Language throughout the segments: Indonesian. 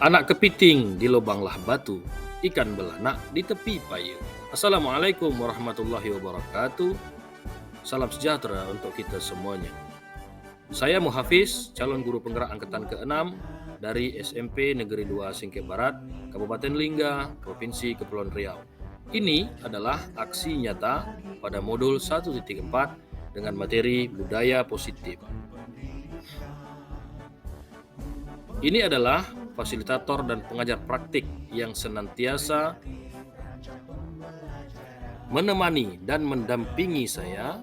Anak kepiting di lubanglah batu, ikan belanak di tepi payung. Assalamualaikum warahmatullahi wabarakatuh. Salam sejahtera untuk kita semuanya. Saya Muhafiz, calon guru penggerak angkatan ke-6 dari SMP Negeri 2 Singkil Barat, Kabupaten Lingga, Provinsi Kepulauan Riau. Ini adalah aksi nyata pada modul 1.4 dengan materi budaya positif. Ini adalah fasilitator dan pengajar praktik yang senantiasa menemani dan mendampingi saya.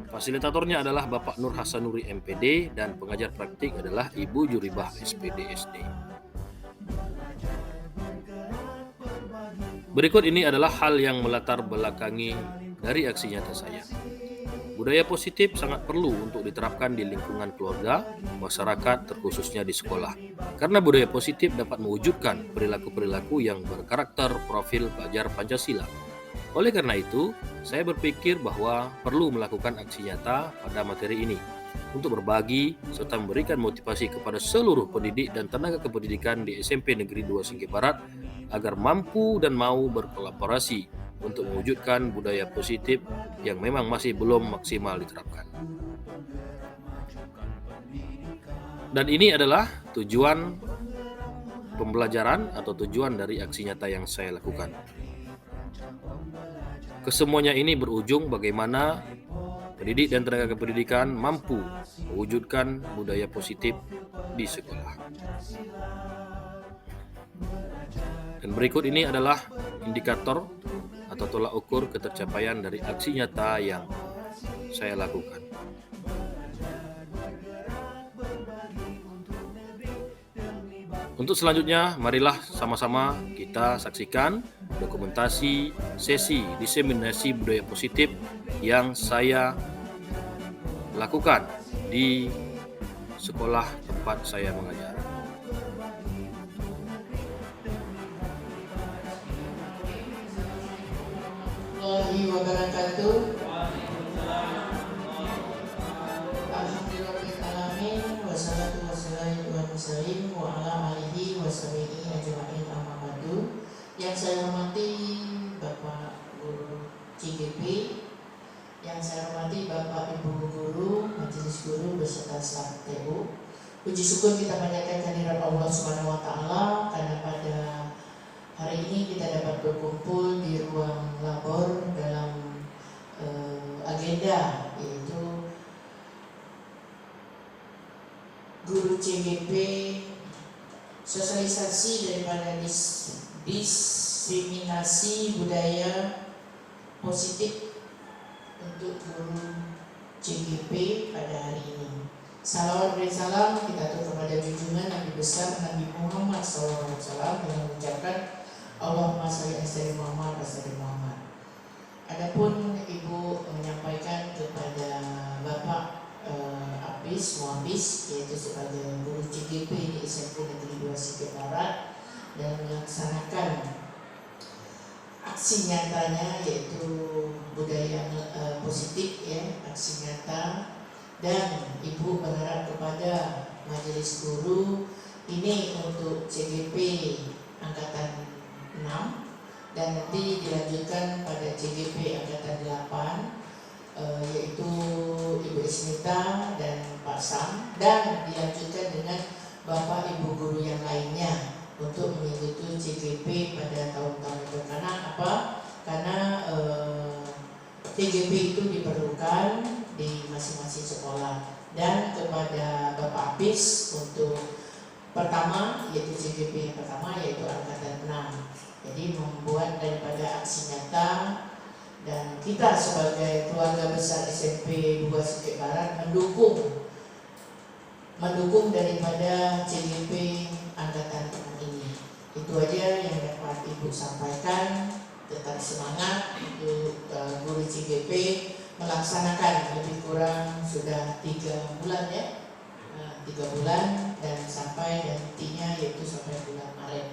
Fasilitatornya adalah Bapak Nur Hasanuri MPD dan pengajar praktik adalah Ibu Juribah SPD SD. Berikut ini adalah hal yang melatar belakangi dari aksi nyata saya. Budaya positif sangat perlu untuk diterapkan di lingkungan keluarga, masyarakat, terkhususnya di sekolah. Karena budaya positif dapat mewujudkan perilaku-perilaku yang berkarakter profil pelajar Pancasila. Oleh karena itu, saya berpikir bahwa perlu melakukan aksi nyata pada materi ini untuk berbagi serta memberikan motivasi kepada seluruh pendidik dan tenaga kependidikan di SMP Negeri 2 Singkil Barat agar mampu dan mau berkolaborasi untuk mewujudkan budaya positif yang memang masih belum maksimal diterapkan. Dan ini adalah tujuan pembelajaran atau tujuan dari aksi nyata yang saya lakukan. Kesemuanya ini berujung bagaimana pendidik dan tenaga kependidikan mampu mewujudkan budaya positif di sekolah. Dan berikut ini adalah indikator atau tolak ukur ketercapaian dari aksi nyata yang saya lakukan. Untuk selanjutnya, marilah sama-sama kita saksikan dokumentasi sesi diseminasi budaya positif yang saya lakukan di sekolah tempat saya mengajar. Warahmatullahi wabarakatuh. Alhamdulillahirrahmanirrahim. Wassalatu wassalamu wa ala alihi wa sahbihi ajma'in amma ba'du. Yang saya hormati Bapak Guru CGP, yang saya hormati Bapak Ibu Guru, Majelis Guru beserta staf TU. Puji syukur kita panjatkan kehadirat Allah Subhanahu wa taala karena pada hari ini kita dapat berkumpul di ruang labor dalam agenda yaitu Guru CGP sosialisasi daripada diseminasi budaya positif untuk guru CGP pada hari ini. Salawat dan salam kita atur kepada junjungan Nabi besar Nabi Muhammad SAW dengan mengucapkan Allahumma shalli ala sayyidina Muhammad wa sallim Muhammad. Adapun Ibu menyampaikan kepada Bapak Apis Muhafiz yaitu sebagai guru CGP di SMP Negeri 2 Singkil Barat dan melaksanakan aksi nyatanya yaitu budaya positif ya, aksi nyata. Dan Ibu berharap kepada Majelis Guru ini untuk CGP Angkatan 6 dan nanti dilanjutkan pada CGP Angkatan 8 yaitu Ibu Ismita dan Pak Sam, dan dilanjutkan dengan Bapak Ibu Guru yang lainnya untuk mengikuti CGP pada tahun-tahun itu. Karena apa? Karena CGP itu diperlukan di masing-masing sekolah. Dan kepada Bapak Apis untuk pertama yaitu CGP yang pertama yaitu Angkatan 6. Jadi membuat daripada aksi nyata, dan kita sebagai keluarga besar SMP 2 Singkil Barat mendukung daripada CGP Angkatan 6 ini. Itu aja yang dapat Ibu sampaikan. Tetap semangat untuk guru CGP melaksanakan lebih kurang sudah 3 bulan ya, 3 bulan dan sampai dan intinya yaitu sampai bulan Maret.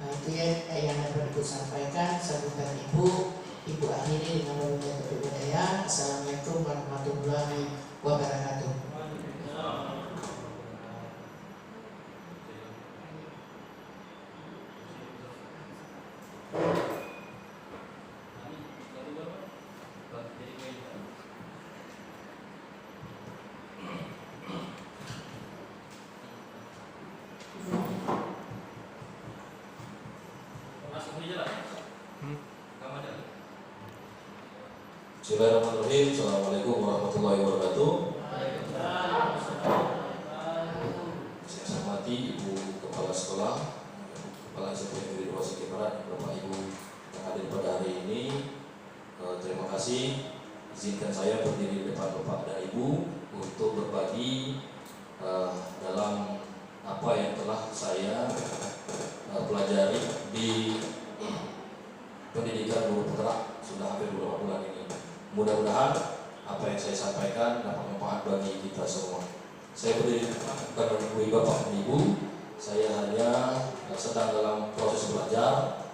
Nah itu ya yang dapat Ibu sampaikan. Sambutan Ibu akhiri dengan wabillahi taufiq. Assalamualaikum warahmatullahi wabarakatuh. Bismillahirrahmanirrahim. Assalamualaikum warahmatullahi wabarakatuh. Saya hormati Ibu Kepala Sekolah, Kepala SMP Negeri 2 Singkil Barat, Bapak Ibu yang hadir pada hari ini. Terima kasih. Izinkan saya berdiri di depan Bapak dan Ibu untuk berbagi dalam apa yang telah saya pelajari di pendidikan guru penggerak sudah hampir 2 bulan ini. Mudah-mudahan apa yang saya sampaikan dapat manfaat bagi kita semua. Saya berdiri bukan menunggu Bapak dan Ibu, saya hanya sedang dalam proses belajar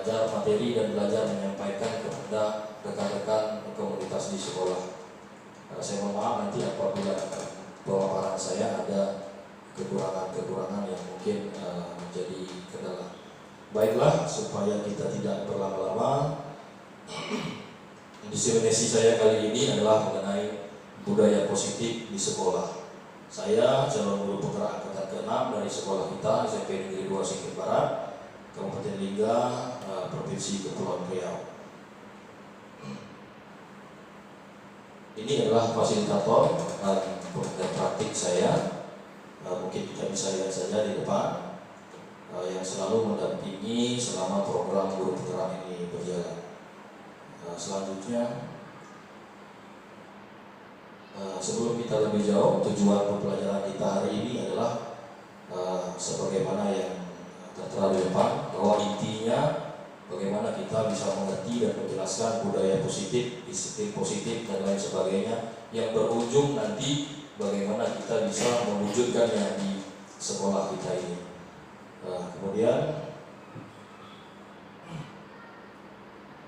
materi dan belajar menyampaikan kepada rekan-rekan komunitas di sekolah. Saya mohon maaf nanti apabila pemaparan saya ada kekurangan-kekurangan yang mungkin menjadi kendala. Baiklah, supaya kita tidak berlama-lama, diseminasi saya kali ini adalah mengenai budaya positif di sekolah. Saya calon guru penggerak angkatan ke-6 dari sekolah kita SMP Negeri 2 Singkil Barat, Kabupaten Lingga, Provinsi Kepulauan Riau. Ini adalah fasilitator dan praktik saya. Mungkin kita bisa lihat saja di depan, yang selalu mendampingi selama program guru penggerak ini berjalan. Selanjutnya, sebelum kita lebih jauh, tujuan pembelajaran kita hari ini adalah sebagaimana yang tertera di depan, bahwa intinya bagaimana kita bisa mengerti dan menjelaskan budaya positif, disiplin positif dan lain sebagainya, yang berujung nanti bagaimana kita bisa mewujudkannya di sekolah kita ini. Kemudian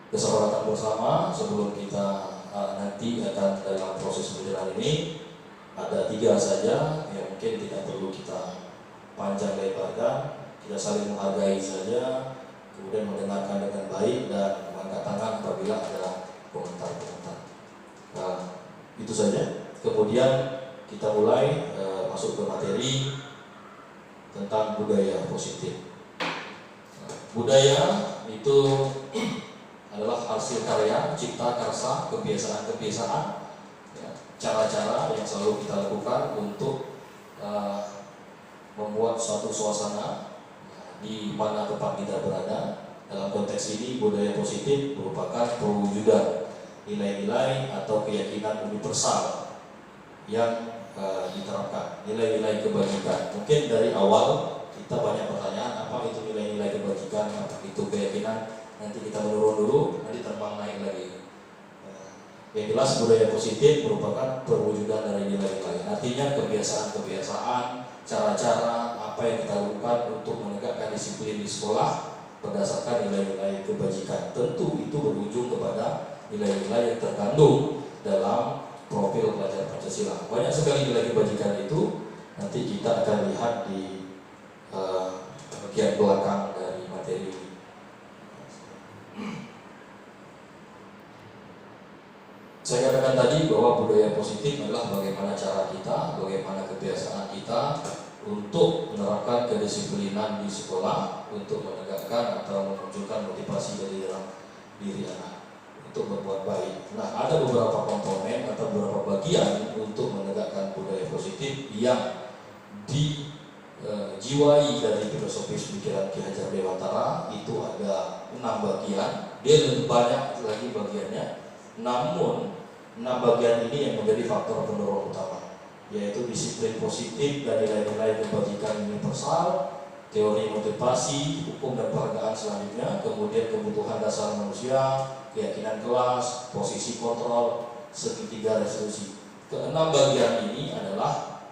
kesepakatan bersama sebelum kita nanti akan dalam proses berjalan ini ada 3 saja yang mungkin tidak perlu kita panjang lebarkan. Kita saling menghargai saja, kemudian mendengarkan dengan baik dan mengangkat tangan apabila ada komentar-komentar. Itu saja. Kemudian kita mulai masuk ke materi tentang budaya positif. Budaya itu adalah hasil karya, cipta karsa, kebiasaan-kebiasaan, cara-cara yang selalu kita lakukan untuk membuat suatu suasana di mana tempat kita berada. Dalam konteks ini, budaya positif merupakan perwujudan nilai-nilai atau keyakinan universal yang diterapkan, nilai-nilai kebajikan. Mungkin dari awal kita banyak pertanyaan, apa itu nilai-nilai kebajikan, apa itu keyakinan. Nanti kita menurun dulu, nanti terbang naik lagi. Yang jelas budaya positif merupakan perwujudan dari nilai-nilai. Artinya kebiasaan-kebiasaan, cara-cara apa yang kita lakukan untuk menegakkan disiplin di sekolah berdasarkan nilai-nilai kebajikan. Tentu itu berujung kepada nilai-nilai yang terkandung dalam profil pelajar Pancasila. Banyak sekali nilai kebajikan itu, nanti kita akan lihat di bagian belakang dari materi ini. Saya katakan tadi bahwa budaya positif adalah bagaimana cara kita, bagaimana kebiasaan kita untuk menerapkan kedisiplinan di sekolah, untuk menegakkan atau memunculkan motivasi dari dalam diri anak untuk berbuat baik. Nah, ada beberapa komponen atau beberapa bagian untuk menegakkan budaya positif yang dijiwai dari filosofis pikiran Ki Hajar Dewantara. Itu ada 6 bagian, dia lebih banyak lagi bagiannya. Namun 6 bagian ini yang menjadi faktor pendorong utama, yaitu disiplin positif dan nilai-nilai kebajikan universal, teori motivasi, hukum dan penghargaan selanjutnya, kemudian kebutuhan dasar manusia, keyakinan kelas, posisi kontrol, segitiga resolusi. Keenam bagian ini adalah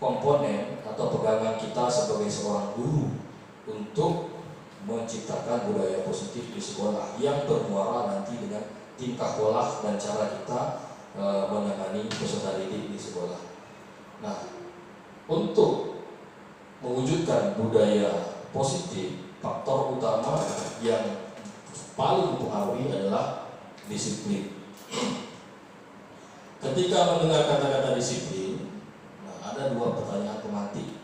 komponen atau pegangan kita sebagai seorang guru untuk menciptakan budaya positif di sekolah yang bermuara nanti dengan tingkah pola dan cara kita menangani peserta didik di sekolah. Nah, untuk mewujudkan budaya positif, faktor utama yang paling mempengaruhi adalah disiplin. Ketika mendengar kata-kata disiplin, ada 2 pertanyaan pemantik.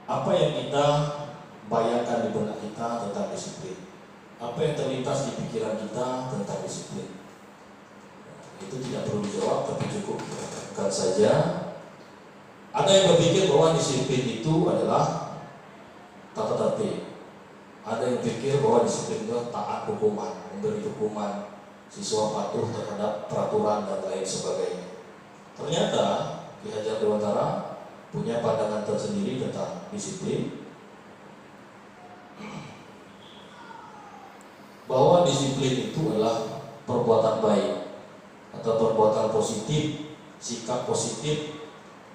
Apa yang kita bayangkan di benak kita tentang disiplin? Apa yang terlintas di pikiran kita tentang disiplin? Itu tidak perlu dijawab, tapi cukup katakan saja. Ada yang berpikir bahwa disiplin itu adalah tata tertib. Ada yang pikir bahwa disiplin itu taat hukuman, memberi hukuman, siswa patuh terhadap peraturan dan lain sebagainya. Ternyata Ki Hajar Dewantara punya pandangan tersendiri tentang disiplin, bahwa disiplin itu adalah perbuatan baik atau perbuatan positif, sikap positif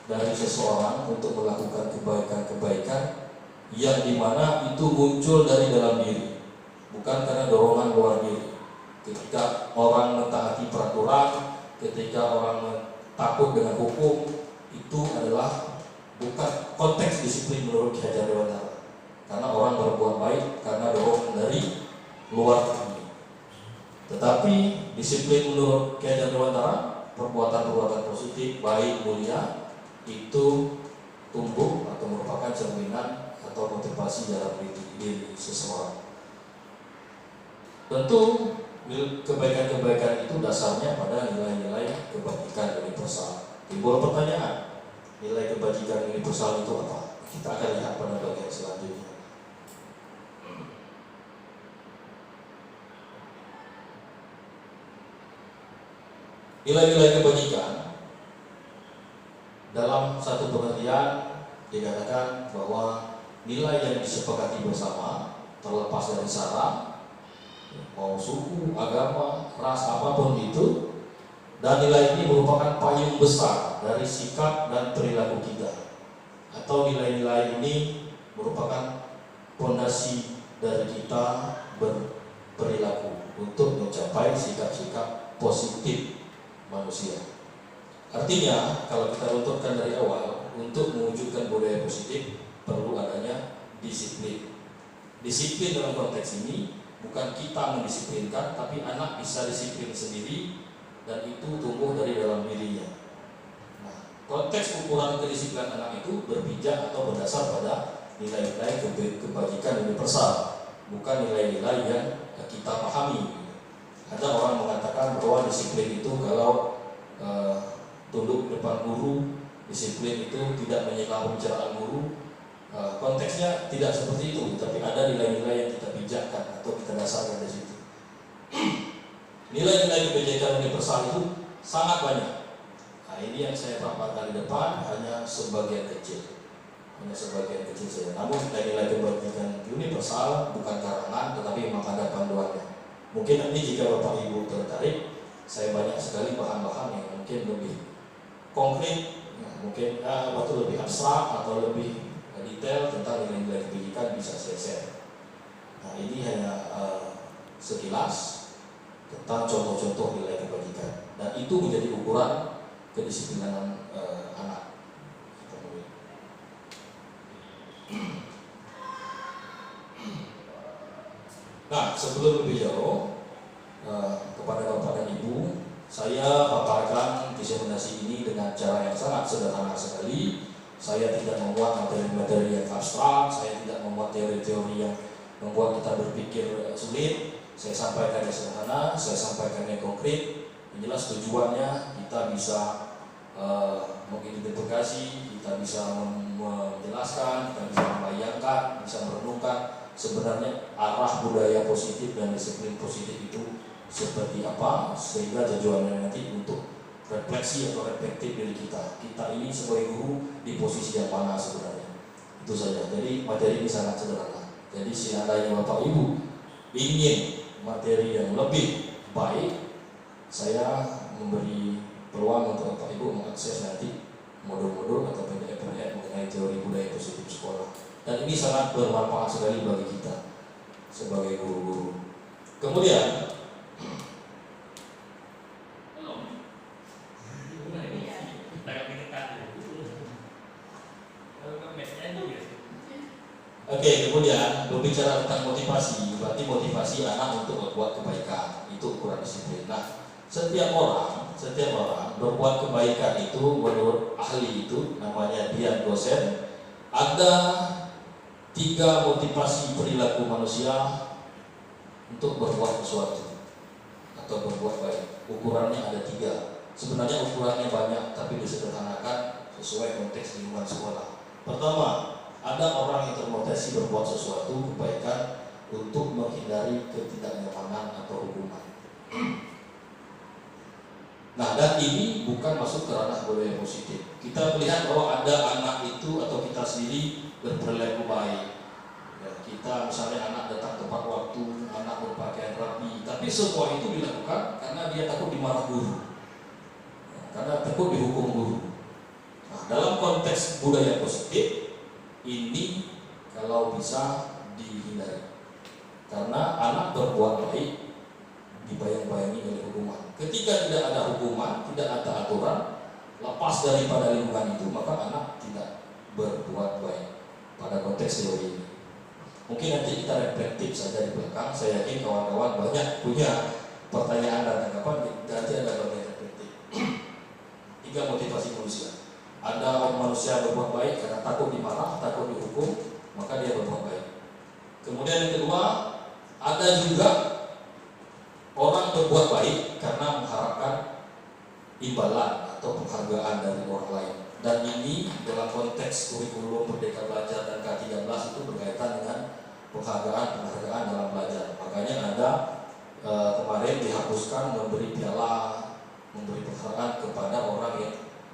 dari seseorang untuk melakukan kebaikan-kebaikan yang dimana itu muncul dari dalam diri, bukan karena dorongan luar diri. Ketika orang mentaati peraturan, ketika orang takut dengan hukum, itu adalah bukan konteks disiplin menurut Ki Hajar Dewantara. Karena orang berbuat baik karena dorongan dari luar diri. Tetapi disiplin menurut Ki Hajar Dewantara, perbuatan-perbuatan positif, baik, mulia, itu tumbuh atau merupakan cerminan atau motivasi dalam diri seseorang. Tentu kebaikan-kebaikan itu dasarnya pada nilai-nilai kebajikan universal. Timbul pertanyaan, nilai kebajikan universal itu apa? Kita akan lihat pada bagian selanjutnya. Nilai-nilai kebajikan dalam satu pengertian dikatakan bahwa nilai yang disepakati bersama terlepas dari sara, mau suku, agama, ras apapun itu, dan nilai ini merupakan payung besar dari sikap dan perilaku kita, atau nilai-nilai ini merupakan fondasi dari kita berperilaku untuk mencapai sikap-sikap positif manusia. Artinya, kalau kita runtuhkan dari awal, untuk mewujudkan budaya positif perlu adanya disiplin. Disiplin dalam konteks ini bukan kita mendisiplinkan, tapi anak bisa disiplin sendiri dan itu tumbuh dari dalam dirinya. Nah, konteks ukuran kedisiplinan anak itu berpijak atau berdasar pada nilai-nilai kebajikan universal, bukan nilai-nilai yang kita pahami. Ada orang mengatakan bahwa disiplin itu kalau tunduk depan guru, disiplin itu tidak menyela pembicaraan guru. Konteksnya tidak seperti itu, tapi ada nilai-nilai yang kita pijakkan atau kita dasarkan di situ. Nilai-nilai kebijakan universal itu sangat banyak. Nah, ini yang saya paparkan di depan hanya sebagian kecil, saja. Namun nilai-nilai kebijakan universal bukan karangan, tetapi memang ada panduannya. Mungkin nanti jika Bapak Ibu tertarik, saya banyak sekali bahan-bahan yang mungkin lebih konkret, mungkin lebih abstrak atau lebih detail tentang nilai-nilai kebijakan bisa saya share. Nah, ini hanya sekilas tentang contoh-contoh nilai kebajikan, dan itu menjadi ukuran kedisiplinan anak. Nah, sebelum lebih jauh kepada Bapak dan Ibu, saya paparkan diseminasi ini dengan cara yang sangat sederhana sekali. Saya tidak membuat materi-materi yang abstrak, saya tidak membuat teori-teori yang membuat kita berpikir sulit. Saya sampaikan yang sederhana, saya sampaikan yang konkret. Yang jelas tujuannya kita bisa mengidentifikasi, kita bisa menjelaskan, kita bisa membayangkan, bisa merenungkan sebenarnya arah budaya positif dan disiplin positif itu seperti apa, sehingga tujuannya nanti untuk refleksi atau reflektif diri kita. Kita ini sebagai guru di posisi yang mana sebenarnya. Itu saja. Jadi materi ini sangat sederhana. Jadi seandainya Bapak Ibu ingin materi yang lebih baik, saya memberi peluang untuk Bapak Ibu mengakses nanti modul-modul atau PDF mengenai teori budaya positif sekolah. Dan ini sangat bermanfaat sekali bagi kita sebagai guru-guru. Kemudian kemudian berbicara tentang motivasi, berarti motivasi anak untuk berbuat kebaikan, itu ukuran disiplin. Nah, setiap orang berbuat kebaikan itu menurut ahli itu, namanya Dian dosen, ada 3 motivasi perilaku manusia untuk berbuat sesuatu atau atau berbuat baik. Ukurannya ada 3. Sebenarnya ukurannya banyak, tapi disederhanakan sesuai konteks lingkungan sekolah. Pertama, ada orang yang termotivasi berbuat sesuatu kebaikan untuk menghindari ketidaknyamanan atau hukuman. Nah, dan ini bukan masuk ke ranah budaya positif. Kita melihat bahwa ada anak itu atau kita sendiri berperilaku baik. Ya, kita misalnya anak datang tepat waktu, anak berpakaian rapi, tapi semua itu dilakukan karena dia takut dimarah guru, karena takut dihukum guru. Nah, dalam konteks budaya positif ini kalau bisa dihindari, karena anak berbuat baik dibayang-bayangi oleh hukuman. Ketika tidak ada hukuman, tidak ada aturan, lepas daripada lingkungan itu, maka anak tidak berbuat baik pada konteks teori ini. Mungkin nanti kita reflektif saja di belakang. Saya yakin kawan-kawan banyak punya pertanyaan dan tanggapan. Nanti ada bagian reflektif. 3 motivasi manusia. Ada orang manusia berbuat baik karena takut dimarah, takut dihukum, maka dia berbuat baik. Kemudian yang kedua, ada juga orang berbuat baik karena mengharapkan imbalan atau penghargaan dari orang lain. Dan ini dalam konteks kurikulum Merdeka Belajar dan K13 itu berkaitan dengan penghargaan dalam belajar. Makanya ada kemarin dihapuskan memberi piala, memberi penghargaan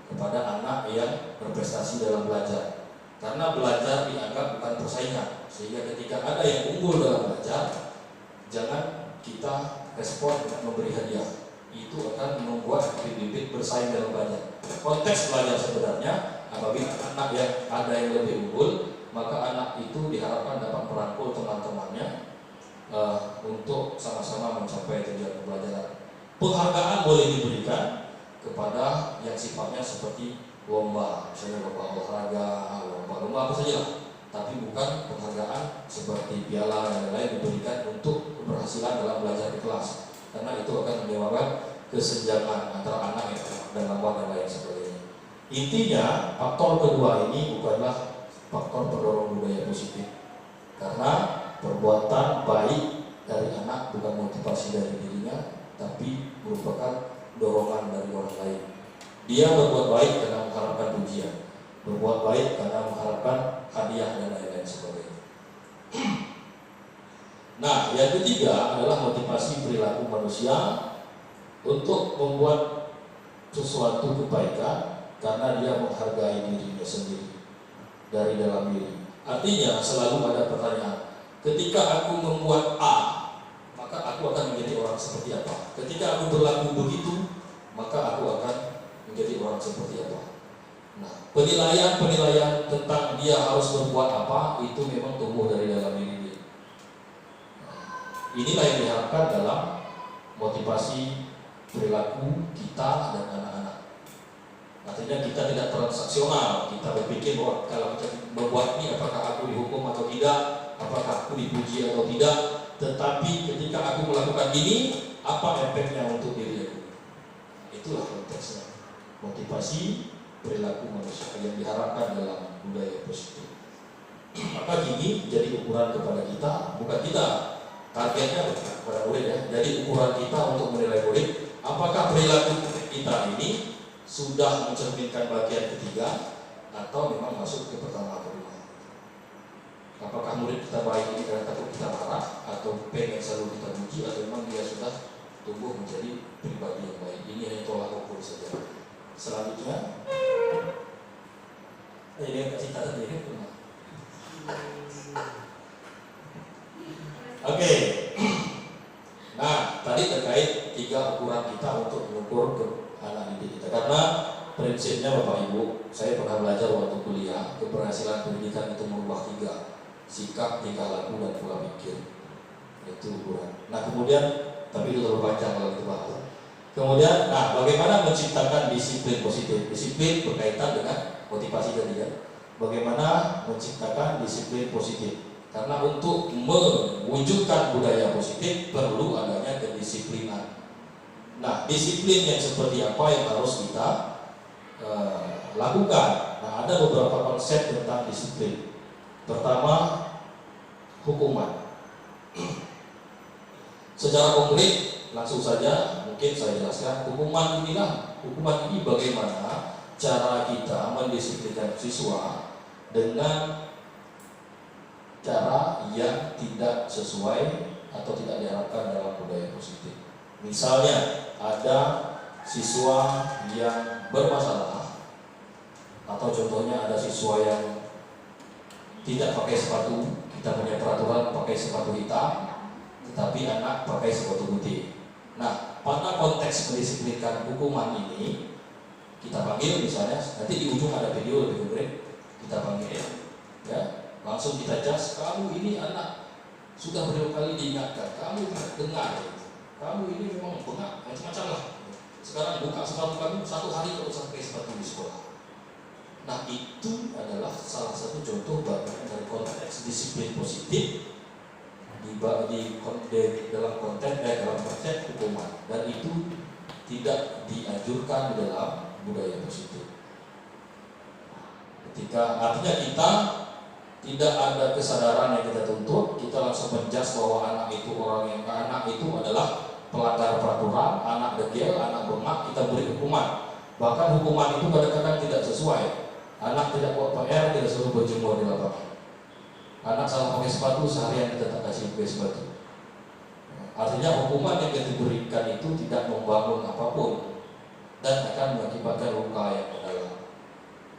kepada anak yang berprestasi dalam belajar. Karena belajar dianggap bukan persaingan, sehingga ketika ada yang unggul dalam belajar, jangan kita respon dengan memberi hadiah. Itu akan membuat bibit-bibit bersaing dalam belajar. Konteks belajar sebenarnya, apabila anak yang ada yang lebih unggul, maka anak itu diharapkan dapat merangkul teman-temannya untuk sama-sama mencapai tujuan pembelajaran. Penghargaan boleh diberikan kepada yang sifatnya seperti lomba, misalnya lomba olahraga, lomba apa saja, tapi bukan penghargaan seperti piala dan lain-lain diberikan untuk keberhasilan dalam belajar di kelas, karena itu akan menyebabkan kesenjangan antara anak dan lambat dan lain sebagainya. Intinya, faktor kedua ini bukanlah faktor pendorong budaya positif, karena perbuatan baik dari anak bukan motivasi dari dirinya, tapi merupakan dorongan dari orang lain. Dia berbuat baik karena mengharapkan pujian, berbuat baik karena mengharapkan hadiah dan lain-lain sebagainya. Nah, yang ketiga adalah motivasi perilaku manusia untuk membuat sesuatu kebaikan karena dia menghargai dirinya sendiri dari dalam diri. Artinya selalu ada pertanyaan, ketika aku membuat A, maka aku akan menjadi orang seperti apa? Ketika aku berlaku begitu, maka aku akan menjadi orang seperti apa? Nah, penilaian tentang dia harus berbuat apa itu memang tumbuh dari dalam diri dia. Inilah yang diharapkan dalam motivasi perilaku kita dan anak-anak. Artinya kita tidak transaksional, kita berpikir bahwa kalau kita berbuat ini apakah aku dihukum atau tidak, apakah aku dipuji atau tidak, tetapi ketika aku melakukan ini, apa efeknya untuk diri aku? Itulah konteksnya, motivasi perilaku manusia yang diharapkan dalam budaya positif. Maka gini jadi ukuran kepada kita, bukan kita targetnya kepada murid ya. Jadi ukuran kita untuk menilai murid, apakah perilaku kita ini sudah mencerminkan bagian ketiga atau memang masuk ke pertama atau kedua. Apakah murid kita baik ini karena takut kita marah atau pengen selalu kita puji, atau memang dia sudah tumbuh menjadi pribadi yang baik. Ini hanya tolak ukur saja. Selanjutnya, dia kasih catatan ini pernah. Oke. Nah, tadi terkait 3 ukuran kita untuk mengukur ke anak didik kita. Karena prinsipnya Bapak Ibu, saya pernah belajar waktu kuliah, keberhasilan pendidikan itu merubah 3: sikap, tingkah laku, dan pola pikir. Itu ukuran. Nah, kemudian, tapi itu terlalu panjang kalau kita bahas. Kemudian, nah, bagaimana menciptakan disiplin positif? Disiplin berkaitan dengan motivasi tadi ya. Bagaimana menciptakan disiplin positif? Karena untuk mewujudkan budaya positif perlu adanya kedisiplinan. Nah, disiplin yang seperti apa yang harus kita lakukan? Nah, ada beberapa konsep tentang disiplin. Pertama, hukuman. Secara konkret, langsung saja mungkin saya jelaskan hukuman ini bagaimana cara kita mendisiplinkan siswa dengan cara yang tidak sesuai atau tidak diharapkan dalam budaya positif. Misalnya ada siswa yang bermasalah, atau contohnya ada siswa yang tidak pakai sepatu, kita punya peraturan pakai sepatu hitam, tetapi anak pakai sepatu putih. Nah, pada konteks mendisiplinkan hukuman ini, kita panggil misalnya, nanti di ujung ada video lebih konkret, kita panggil, ya, langsung kita jas, kamu ini anak sudah berapa kali diingatkan, kamu dengar, kamu ini memang bengak, macam-macam lah. Sekarang buka sepatu kamu, 1 hari kalau usah pakai sepatu di sekolah. Nah, itu adalah salah satu contoh bagian dari konteks disiplin positif dalam konteks hukuman, dan itu tidak dianjurkan di dalam budaya positif. Ketika artinya kita tidak ada kesadaran yang kita tuntut, kita langsung menjudge bahwa anak itu adalah pelanggar peraturan, anak degil, anak bengak, kita beri hukuman. Bahkan hukuman itu kadang-kadang tidak sesuai. Anak tidak buat PR, tidak suruh berjemur di lapangan. Anak salah pakai sepatu, seharian kita tak kasih pakai sepatu. Artinya hukuman yang kita berikan itu tidak membangun apapun dan akan mengakibatkan luka yang mendalam.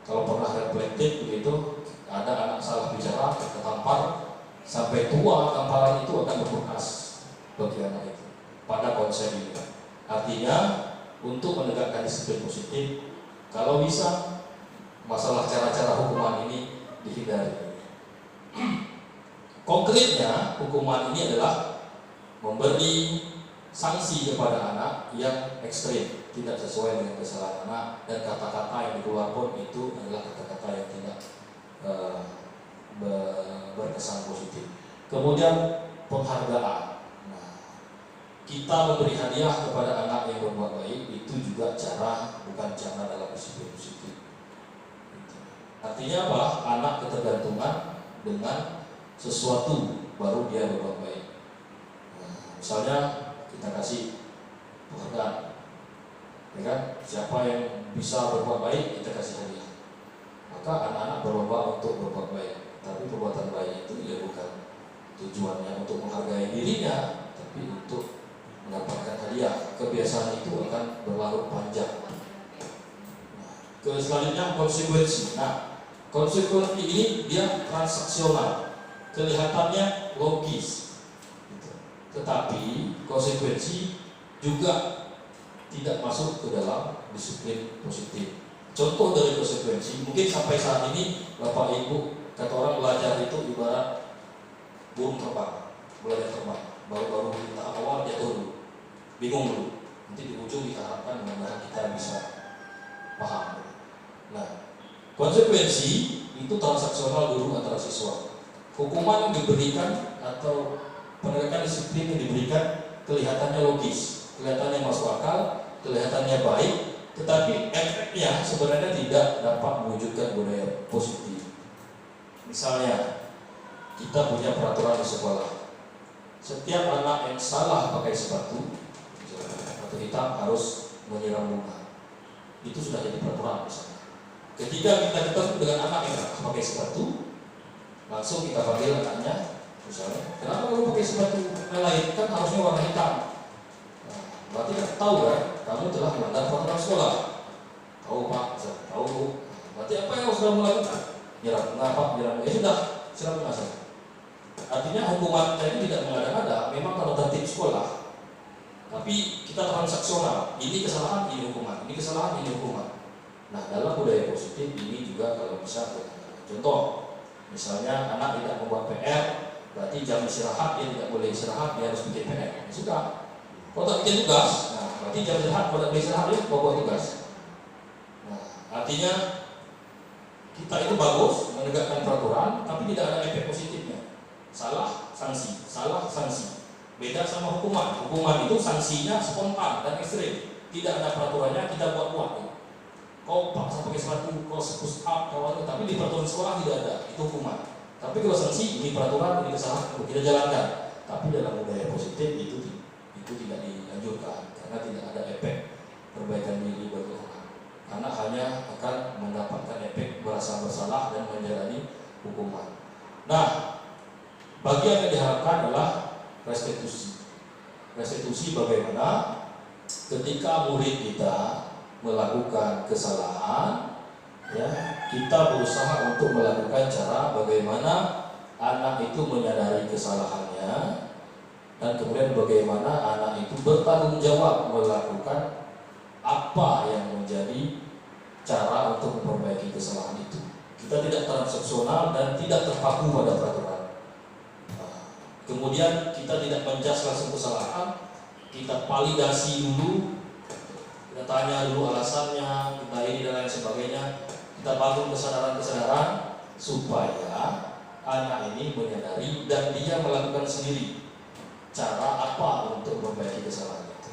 Kalau pernah reflektif begitu, ada anak salah bicara, ketampar, sampai tua tamparan itu akan berbekas bagi anak itu. Pada konsep ini, artinya untuk menegakkan disiplin positif, kalau bisa masalah cara-cara hukuman ini dihindari. Konkretnya, hukuman ini adalah memberi sanksi kepada anak yang ekstrim, tidak sesuai dengan kesalahan anak, dan kata-kata yang dikeluar pun itu adalah kata-kata yang tidak berkesan positif. Kemudian penghargaan. Nah, kita memberi hadiah kepada anak yang berbuat baik itu juga bukan cara dalam disiplin positif. Artinya apa? Anak ketergantungan dengan sesuatu baru dia berbuat baik. Nah, misalnya kita kasih penghargaan, ya kan? Siapa yang bisa berbuat baik kita kasih hadiah. Maka anak-anak berlomba untuk berbuat baik. Tapi perbuatan baik itu ya bukan tujuannya untuk menghargai dirinya, tapi untuk mendapatkan hadiah. Kebiasaan itu akan berlarut panjang. Nah, selanjutnya konsekuensi. Nah, konsekuensi ini dia transaksional, kelihatannya logis, tetapi konsekuensi juga tidak masuk ke dalam disiplin positif. Contoh dari konsekuensi, mungkin sampai saat ini Bapak Ibu, kata orang belajar itu ibarat burung terbang, belajar terbang, baru-baru di tahap awal jatuh dulu, bingung dulu, nanti di ujung kita harapkan mudah-mudahan kita bisa paham. Nah, konsekuensi itu transaksional guru antara siswa. Hukuman yang diberikan atau penegakan disiplin yang diberikan kelihatannya logis, kelihatannya masuk akal, kelihatannya baik, tetapi efeknya sebenarnya tidak dapat mewujudkan budaya positif. Misalnya, kita punya peraturan di sekolah. Setiap anak yang salah pakai sepatu hitam harus menyiram bunga. Itu sudah jadi peraturan misalnya. Ketika kita ketemu dengan anak yang pakai sepatu, langsung kita panggil anaknya, misalnya, kenapa kamu pakai sepatu lain? Kan harusnya warna hitam. Nah, berarti kan tahu kan, kamu telah melanggar peraturan sekolah. Tahu Pak, tahu Bu. Berarti apa yang harus kamu lakukan? Nyiram bunga Pak, nyiram bunga. Ya sudah, siram bunga saja. Artinya hukuman kita ini tidak mengada-ngada, memang kalau tertib sekolah. Tapi kita transaksional, ini kesalahan, ini hukuman, ini kesalahan, ini hukuman. Nah, dalam budaya positif ini juga kalau bisa, contoh, misalnya anak tidak membuat PR, berarti jam istirahat dia tidak boleh istirahat, dia harus bikin PR. Ya sudah, kalau tak bikin tugas, nah berarti jam istirahat, kalau tak boleh istirahat dia buat tugas. Nah, artinya kita itu bagus menegakkan peraturan, tapi tidak ada efek positifnya. Salah sanksi, salah sanksi. Beda sama hukuman. Hukuman itu sanksinya spontan dan ekstrim. Tidak ada peraturannya, kita buat-buat. Kau paksa pakai sepatu, kau push up, tapi di peraturan sekolah tidak ada. Itu hukuman. Tapi kalau sanksi, ini peraturan, ini kesalahan, kita jalankan. Tapi dalam budaya positif itu itu tidak dianjurkan karena tidak ada efek perbaikan diri bagi anak. Anak hanya akan mendapatkan efek merasa bersalah dan menjalani hukuman. Nah, bagian yang diharapkan adalah restitusi. Restitusi bagaimana ketika murid kita melakukan kesalahan, ya, kita berusaha untuk melakukan cara bagaimana anak itu menyadari kesalahannya dan kemudian bagaimana anak itu bertanggung jawab melakukan apa yang menjadi cara untuk memperbaiki kesalahan itu. Kita tidak transaksional dan tidak terpaku pada peraturan. Kemudian kita tidak menjudge langsung kesalahan, kita validasi dulu, kita tanya dulu alasannya, kita ini dan lain sebagainya. Kita bangun kesadaran-kesadaran supaya anak ini menyadari dan dia melakukan sendiri cara apa untuk memperbaiki kesalahan itu.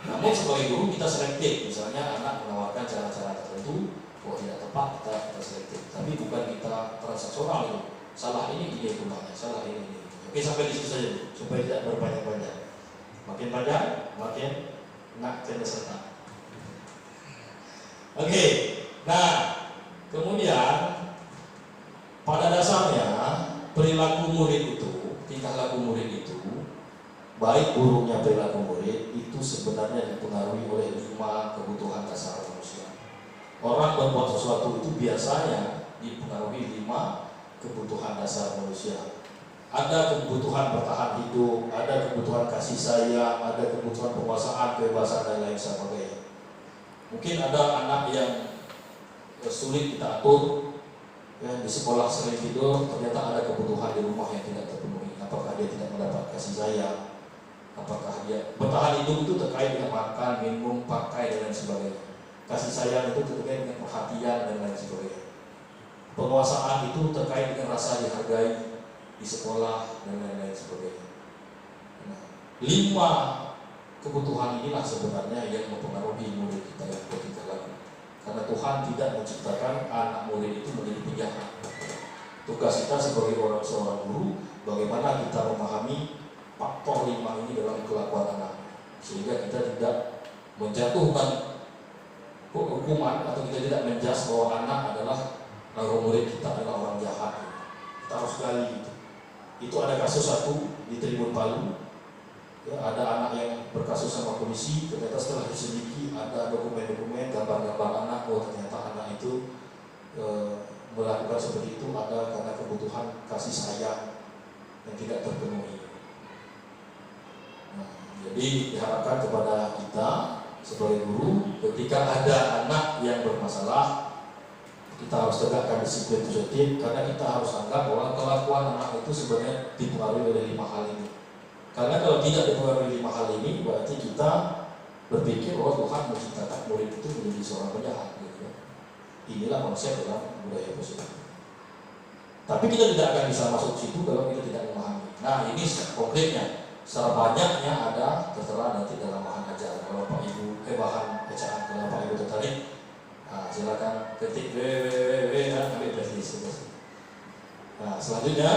Namun sebagai guru kita selektif, misalnya anak menawarkan cara-cara tertentu, tidak tepat kita selektif. Tapi bukan kita transaksional itu. Salah ini dia hukumannya, salah ini. Oke, sampai di situ saja supaya tidak berpanjang-panjang. Makin panjang, makin nak kena serta. Oke, nah kemudian pada dasarnya perilaku murid itu, tingkah laku murid itu, baik buruknya perilaku murid itu sebenarnya dipengaruhi oleh 5 kebutuhan dasar manusia. Orang berbuat sesuatu itu biasanya dipengaruhi 5 kebutuhan dasar manusia. Ada kebutuhan bertahan hidup, ada kebutuhan kasih sayang, ada kebutuhan penguasaan, kebebasan dan lain sebagainya. Mungkin ada anak yang sulit kita atur, ya, di sekolah sering tidur, ternyata ada kebutuhan di rumah yang tidak terpenuhi. Apakah dia tidak mendapat kasih sayang? Apakah dia bertahan hidup itu terkait dengan makan, minum, pakai dan lain sebagainya. Kasih sayang itu terkait dengan perhatian dan lain sebagainya. Penguasaan itu terkait dengan rasa dihargai di sekolah dan lain-lain sebagainya. Nah, 5 kebutuhan inilah sebenarnya yang mempengaruhi murid kita yang bertingkah laku. Karena Tuhan tidak menciptakan anak murid itu menjadi penjahat. Tugas kita sebagai seorang guru, bagaimana kita memahami faktor 5 ini dalam kelakuan anak, sehingga kita tidak menjatuhkan hukuman atau kita tidak menjudge bahwa anak adalah murid kita adalah orang jahat. Kita harus gali itu. Itu ada kasus satu di Tribun Palu, ya, ada anak yang berkasus sama polisi, ternyata setelah diselidiki ada dokumen-dokumen, gambar-gambar anak, ternyata anak itu melakukan seperti itu ada karena kebutuhan kasih sayang yang tidak terpenuhi. Nah, jadi diharapkan kepada kita sebagai guru, ketika ada anak yang bermasalah, kita harus tegakkan disiplin positif karena kita harus anggap bahwa kelakuan anak itu sebenarnya dipengaruhi oleh 5 hal ini. Karena kalau tidak dipengaruhi 5 hal ini, berarti kita berpikir bahwa Tuhan menciptakan murid itu menjadi seorang penjahat. Gitu. Inilah konsep dalam budaya positif. Tapi kita tidak akan bisa masuk situ kalau kita tidak memahami. Nah, ini konkretnya, secara banyaknya ada tertera nanti dalam bahan ajar. Kalau Bapak Ibu bahan bacaan kalau Bapak Ibu tertarik. Nah, silakan ketik www dan ambil presisi. Nah, selanjutnya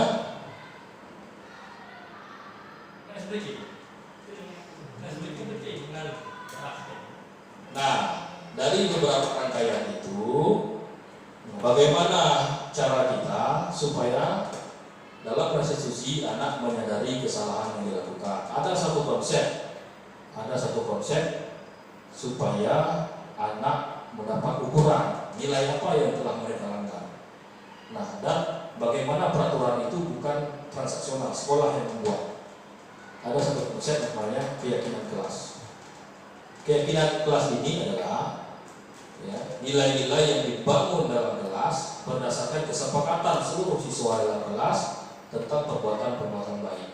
nah, dari beberapa rangkaian itu, bagaimana cara kita supaya dalam restitusi anak menyadari kesalahan yang dilakukan? Ada satu konsep supaya anak mendapat ukuran nilai apa yang telah mereka langgar. Nah, dan bagaimana peraturan itu bukan transaksional, sekolah yang membuat. Ada satu konsep namanya keyakinan kelas. Keyakinan kelas ini adalah, ya, nilai-nilai yang dibangun dalam kelas berdasarkan kesepakatan seluruh siswa dalam kelas tentang perbuatan-perbuatan baik.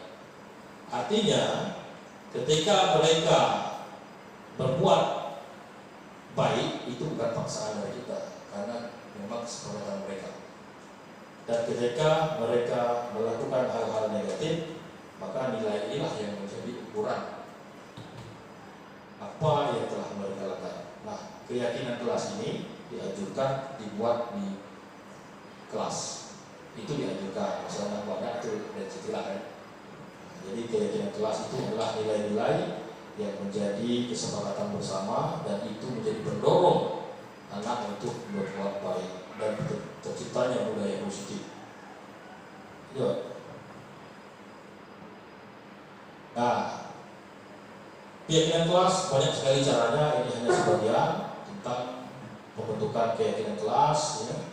Artinya, ketika mereka berbuat baik itu bukan paksaan dari kita, karena memang kesepakatan mereka. Dan ketika mereka melakukan hal-hal negatif, maka nilai inilah yang menjadi ukuran apa yang telah mereka lakukan. Nah, keyakinan kelas ini dianjurkan dibuat di kelas. Itu dianjurkan, misalnya banyak itu dan istilah kan. Jadi keyakinan kelas itu adalah nilai-nilai yang menjadi kesepakatan bersama, dan itu menjadi pendorong anak untuk berbuat baik dan terciptanya budaya positif. Ya. Nah, keyakinan kelas banyak sekali caranya, ini hanya sebagian tentang pembentukan keyakinan kelas. Ya.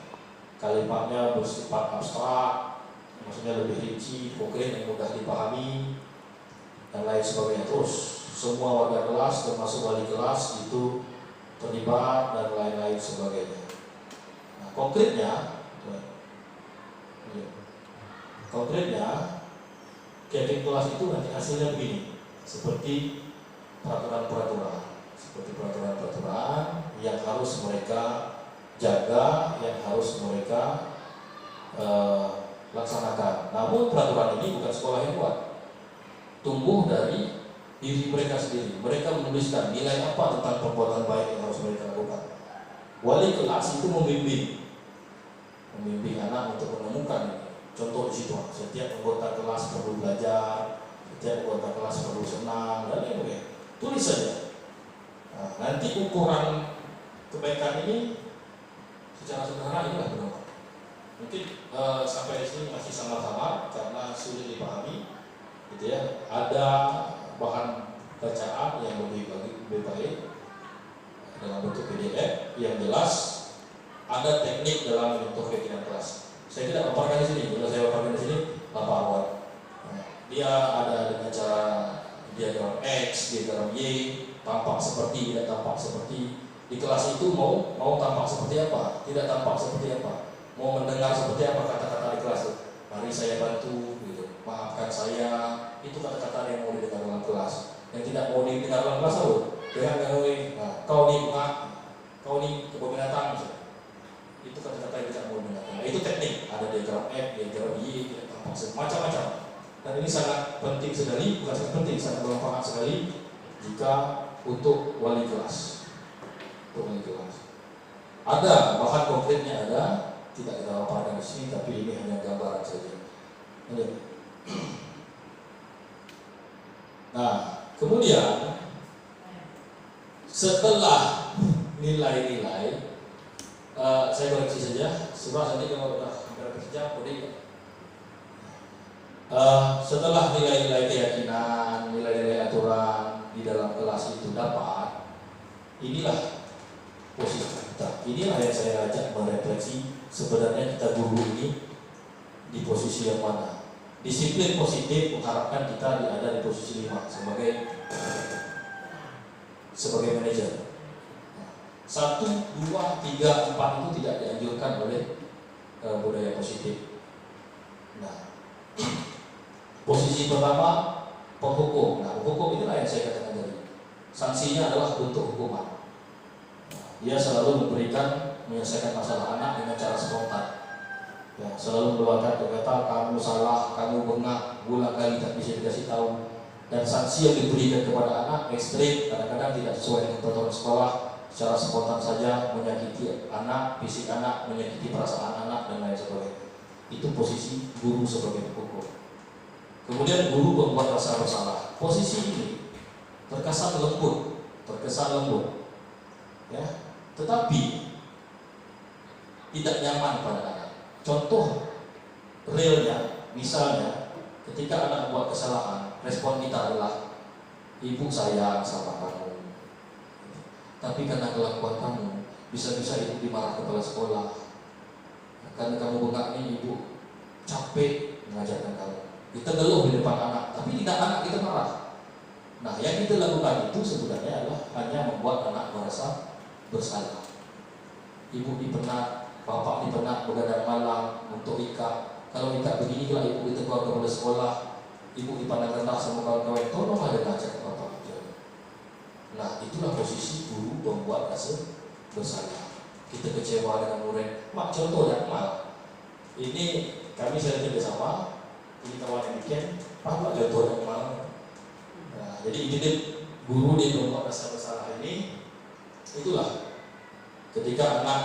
Kalimatnya bersifat abstrak, maksudnya lebih rinci, konkret, yang mudah dipahami, dan lain sebagainya. Terus semua warga kelas termasuk wali kelas itu terlibat dan lain-lain sebagainya. Nah, konkretnya keyakinan kelas itu nanti hasilnya begini, seperti peraturan-peraturan yang harus mereka jaga, yang harus mereka laksanakan. Namun peraturan ini bukan sekolah yang buat, tumbuh dari diri mereka sendiri. Mereka menuliskan nilai apa tentang perbuatan baik yang harus mereka lakukan. Wali kelas itu membimbing anak untuk menemukan ini. Contoh di situ, setiap anggota kelas perlu belajar, setiap anggota kelas perlu senang, dan lain-lain. Tulis saja. Nah, nanti ukuran kebaikan ini secara sederhana inilah berapa. Mungkin sampai di sini masih sama-sama karena sulit dipahami, gitu ya. Ada bahan bacaan yang lebih baik dalam bentuk PDF yang jelas, ada teknik dalam bentuk keyakinan kelas. Saya tidak paparkan di sini. Kalau saya paparkan di sini, lapar. Dia ada dengan cara diagram X, diagram Y, tampak seperti, tidak tampak seperti. Di kelas itu mau tampak seperti apa, tidak tampak seperti apa, mau mendengar seperti apa kata-kata di kelas itu. Mari saya bantu, gitu. Maafkan saya, itu kata-kata yang mau didengar dalam kelas. Yang tidak mau didengar dalam kelas itu, dengan kau nih bunga, kau nih kebun binatang, itu kata-kata yang tidak mau didengar. Nah, itu teknik. Ada diagram F, diagram Y, tampak macam-macam. Dan ini sangat penting sekali, bukan sangat penting, sangat bermanfaat sekali jika untuk wali kelas. Ada bahan konkretnya, ada, tidak kita paparkan di sini, tapi ini hanya gambaran saja. Nah, kemudian setelah nilai-nilai, saya koreksi saja, surah nanti kalau sudah hampir sejam, setelah nilai-nilai keyakinan, nilai-nilai aturan di dalam kelas itu dapat, inilah posisi kita. Inilah yang saya ajak merefleksi, sebenarnya kita guru ini di posisi yang mana. Disiplin positif mengharapkan kita ada di posisi 5 sebagai manajer. 1, 2, 3, 4 itu tidak dianjurkan oleh budaya positif. Nah, posisi pertama penghukum. Nah, penghukum inilah yang saya katakan tadi. Sanksinya adalah bentuk hukuman. Dia selalu menyelesaikan masalah anak dengan cara spontan. Ya, selalu mengeluarkan kata kamu salah, kamu bengak, ulang kali tak bisa dikasih tahu. Dan sanksi yang diberikan kepada anak ekstrim, kadang-kadang tidak sesuai dengan peraturan sekolah, secara spontan saja menyakiti anak, fisik anak, menyakiti perasaan anak, dan lain sebagainya. Itu posisi guru sebagai penghukum. Kemudian guru membuat rasa bersalah. Posisi ini terkesan lembut, ya, tetapi tidak nyaman pada anak. Contoh realnya, misalnya ketika anak buat kesalahan, respon kita adalah ibu sayang sama kamu, tapi karena kelakuan kamu bisa-bisa ibu dimarah kepala sekolah. Karena kamu bengak nih, ibu capek mengajarkan kamu. Kita ngeluh di depan anak, tapi tidak anak kita marah. Nah, yang kita lakukan itu sebenarnya adalah hanya membuat anak merasa bersalah. Ibu dipenat, bapak dipenat begadang malam untuk Ika. Kalau Ika begini lah, ibu ditegur kepada sekolah, ibu dipandang rendah sama kawan-kawan, tolonglah dia ngajak ke bapak. Nah, itulah posisi guru membuat rasa bersalah. Kita kecewa dengan murid. Mak, contoh dan mak, ini kami sering kerjasama, ini kawan yang bikin, Pak contoh dan mak. Nah, jadi ini guru dia membuat rasa bersalah ini. Itulah ketika anak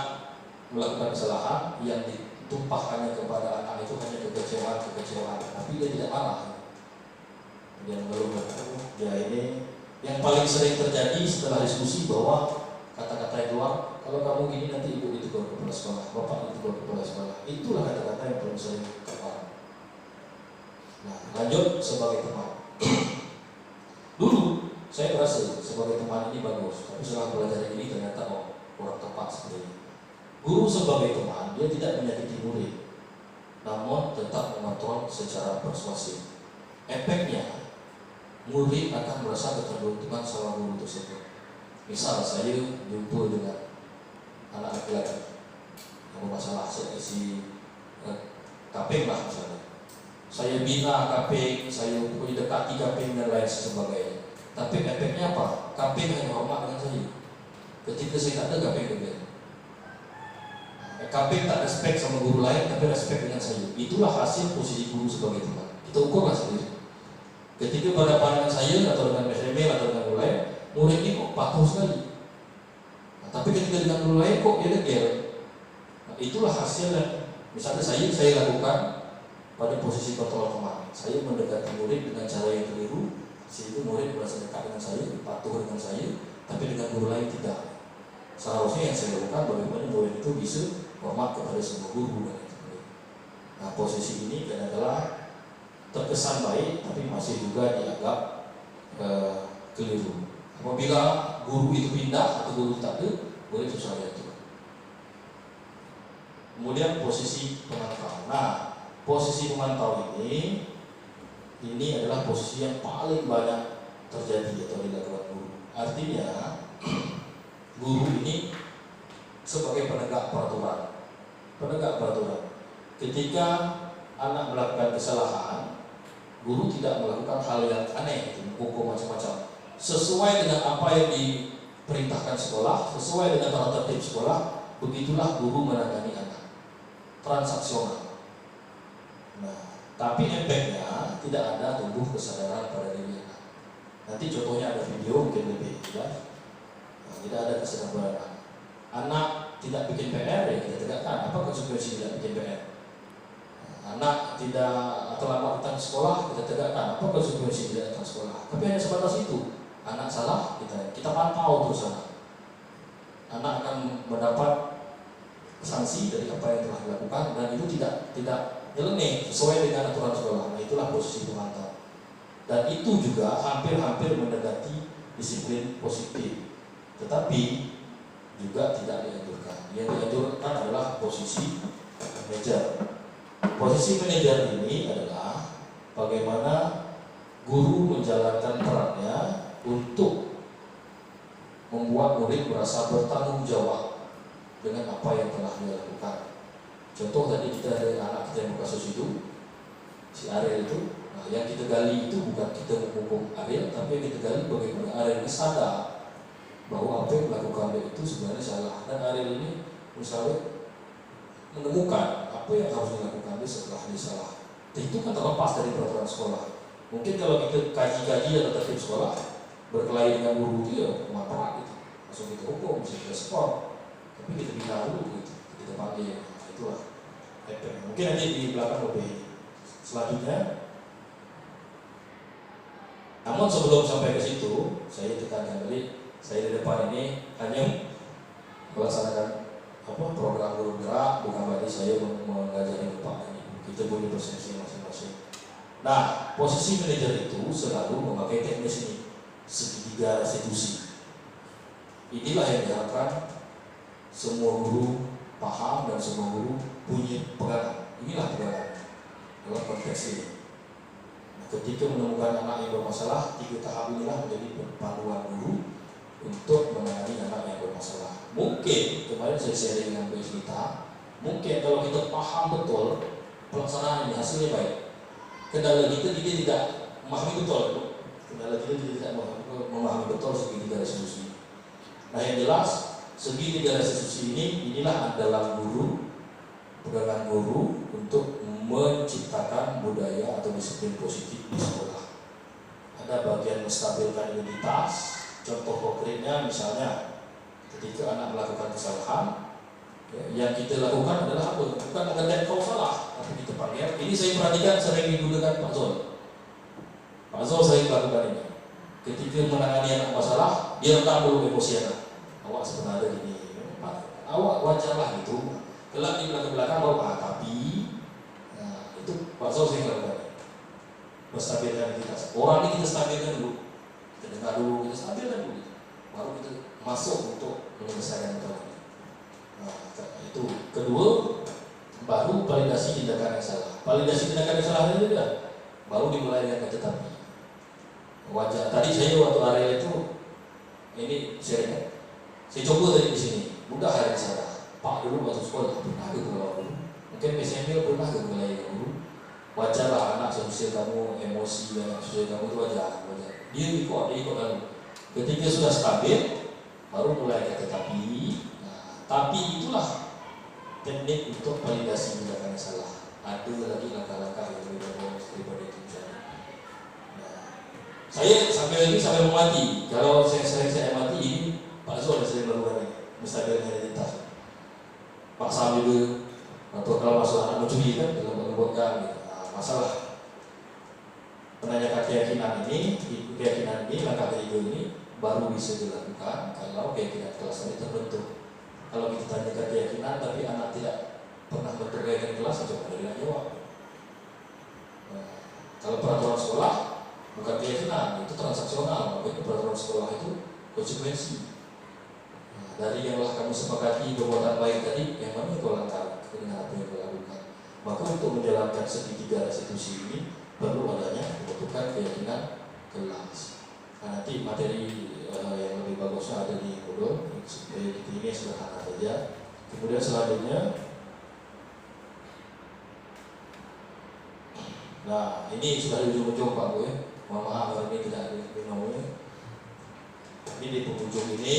melakukan kesalahan yang ditumpahkannya kepada anak itu hanya kekecewaan, tapi dia tidak marah. Dia mengeluh, dia ini Yang paling sering terjadi setelah diskusi bahwa kata-kata yang keluar, kalau kamu gini nanti ibu ditegur kepala sekolah, bapak ditegur kepala sekolah. Itulah kata-kata yang paling sering keluar. Nah, lanjut sebagai teman. Dulu saya merasa sebagai teman ini bagus, tapi setelah belajar ini ternyata kurang tepat seperti ini. Guru sebagai teman, dia tidak menyakiti murid, namun tetap mengontrol secara persuasif. Efeknya, murid akan merasa ketergantungan sama guru tersebut. Misal saya jumpa dengan anak laki-laki yang bermasalah, saya isi kaping lah misalnya. Saya bina kaping, saya dekati kaping dan lain sebagainya. Tapi efeknya apa? Kaping hanya hormat dengan saya. Ketika saya tak ada kaping dengan kaping tak respect sama guru lain, tapi respect dengan saya. Itulah hasil posisi guru sebagai teman. Kita ukurlah sendiri. Ketika berhadapan dengan saya atau dengan SME atau dengan guru lain, murid ini kok patuh sekali. Nah, tapi ketika dengan guru lain kok dia degil. Nah, itulah hasil yang misalnya saya lakukan pada posisi kontrol teman. Saya mendekati murid dengan cara yang keliru, sehingga murid merasa dekat dengan saya, patuh dengan saya, tapi dengan guru lain tidak. Seharusnya yang saya lakukan bagaimana murid itu bisa hormat kepada semua guru dan sebagainya. Nah, posisi ini kadang-kadang terkesan baik, tapi masih juga dianggap keliru. Apabila guru itu pindah atau guru tak ada, murid susah diatur. Kemudian posisi pemantau. Nah, posisi pemantau ini adalah posisi yang paling banyak terjadi atau dilakukan guru. Artinya guru ini sebagai penegak peraturan. Ketika anak melakukan kesalahan, guru tidak melakukan hal yang aneh, hukum macam-macam. Sesuai dengan apa yang diperintahkan sekolah, sesuai dengan tata tertib sekolah, begitulah guru menangani anak. Transaksional. Nah, tapi efeknya tidak ada tumbuh kesadaran pada diri anak. Nanti contohnya ada video mungkin lebih jelas. Nah, tidak ada kesadaran pada anak. Anak tidak bikin PR, ya kita tegakkan. Apa konsekuensi tidak bikin PR? Anak tidak atau lama datang sekolah, kita tegakkan. Apa konsekuensi tidak datang sekolah? Tapi hanya sebatas itu. Anak salah, kita pantau terus anak. Anak akan mendapat sanksi dari apa yang telah dilakukan, dan itu tidak nyeleneh sesuai dengan aturan sekolah. Nah, itulah posisi pemantau. Dan itu juga hampir-hampir mendekati disiplin positif. Tetapi juga tidak dianjurkan. Yang dianjurkan adalah posisi manajer. Posisi manajer ini adalah bagaimana guru menjalankan perannya untuk membuat murid merasa bertanggung jawab dengan apa yang telah dia lakukan. Contoh tadi kita ada anak kita yang berkasus itu, si Ariel itu. Nah, yang kita gali itu bukan kita menghukum Ariel, tapi yang kita gali bagaimana Ariel ini sadar bahwa apa yang dilakukan dia itu sebenarnya salah. Dan Ariel ini misalnya menemukan apa yang harus dilakukan dia setelah dia salah. Dan itu kan terlepas dari peraturan sekolah. Mungkin kalau kita kaji-kaji atau tertib sekolah berkelahi dengan guru itu ya kemana gitu, langsung kita hukum, bisa kita skor. Tapi kita bina dulu gitu, kita panggil. Nah, itulah efek. Mungkin nanti di belakang lebih selanjutnya. Namun sebelum sampai ke situ, saya tekankan tadi, saya di depan ini hanya melaksanakan program guru gerak, bukan berarti saya mengajari Bapak ini. Kita punya persepsi masing-masing. Nah, posisi manajer itu selalu memakai teknis ini, segitiga restitusi. Inilah yang diharapkan semua guru paham dan semua guru punya pegangan. Inilah pegangan dalam konteks ini. Nah, ketika menemukan anak yang bermasalah, 3 tahap inilah menjadi panduan guru untuk menangani anak yang bermasalah. Mungkin kemarin saya sharing dengan Bu Isnita, mungkin kalau kita paham betul pelaksanaan ini hasilnya baik. Kendala kita tidak memahami betul. Kendala kita tidak memahami betul segitiga restitusi. Nah, yang jelas segitiga restitusi inilah adalah guru, pegangan guru untuk menciptakan budaya atau disiplin positif di sekolah. Ada bagian menstabilkan identitas. Contoh konkretnya misalnya ketika anak melakukan kesalahan, yang kita lakukan adalah apa? Bukan mengendek kau salah, tapi kita panggil. Ini saya perhatikan sering digunakan Pak Zul. Pak Zul sering melakukan ini. Ketika menangani anak masalah, dia rekam dulu emosi anak. Awak sebenarnya gini, awak wajarlah gitu. Kelak di belakang baru tapi, nah, itu Pak Zul saya lakukan. Menstabilkan kita. Orang ini kita stabilkan dulu, kita dengar dulu, kita stabilkan dulu, baru kita masuk untuk menyelesaikan masalah ini. Nah, itu kedua, baru validasi tindakan yang salah. Validasi tindakan yang salah itu juga baru dimulai dengan tetapi. Wajah tadi saya waktu area itu ini sharing. Saya coba tadi di sini, mudah hari sana. Pak dulu waktu sekolah pernah ke guru, mungkin PSMB pernah ke guru. Wajarlah anak sosial kamu emosi dan sosial kamu itu wajar. Dia ikut lalu. Ketika sudah stabil, baru mulai ke tetapi. Nah, tapi itulah teknik untuk validasi tindakan yang salah. Ada lagi langkah-langkah yang lebih bagus daripada itu. Saya sampai mati. Kalau saya mati ini Pak Zul yang sering melakukan ini, mustahil identitas. Pak Sam juga, atau kalau masalah anak mencuri kan dalam mengeluarkan gitu. Nah, masalah menanyakan keyakinan ini langkah ketiga ini baru bisa dilakukan kalau keyakinan kelas ini terbentuk. Kalau kita tanyakan keyakinan tapi anak tidak pernah bentuk keyakinan kelas, coba dia jawab. Nah, kalau peraturan sekolah bukan keyakinan, itu transaksional, makanya peraturan sekolah itu konsekuensi. Nah, dari yang telah kamu sepakati perbuatan baik tadi, yang mana itu langkah dengan apa yang dilakukan. Maka untuk menjalankan segitiga restitusi ini perlu adanya pembentukan keyakinan kelas. Nah, nanti materi yang lebih bagusnya ada di Moodle. Ini sederhana saja. Kemudian selanjutnya, nah ini sudah di ujung Pak Bu ya. Mohon maaf hari ini tidak ada minumnya. Tapi di penghujung ini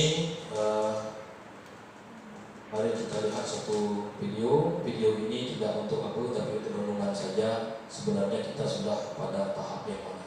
mari kita lihat satu video. Video ini tidak untuk apa tapi untuk renungan saja. Sebenarnya kita sudah pada tahap yang mana.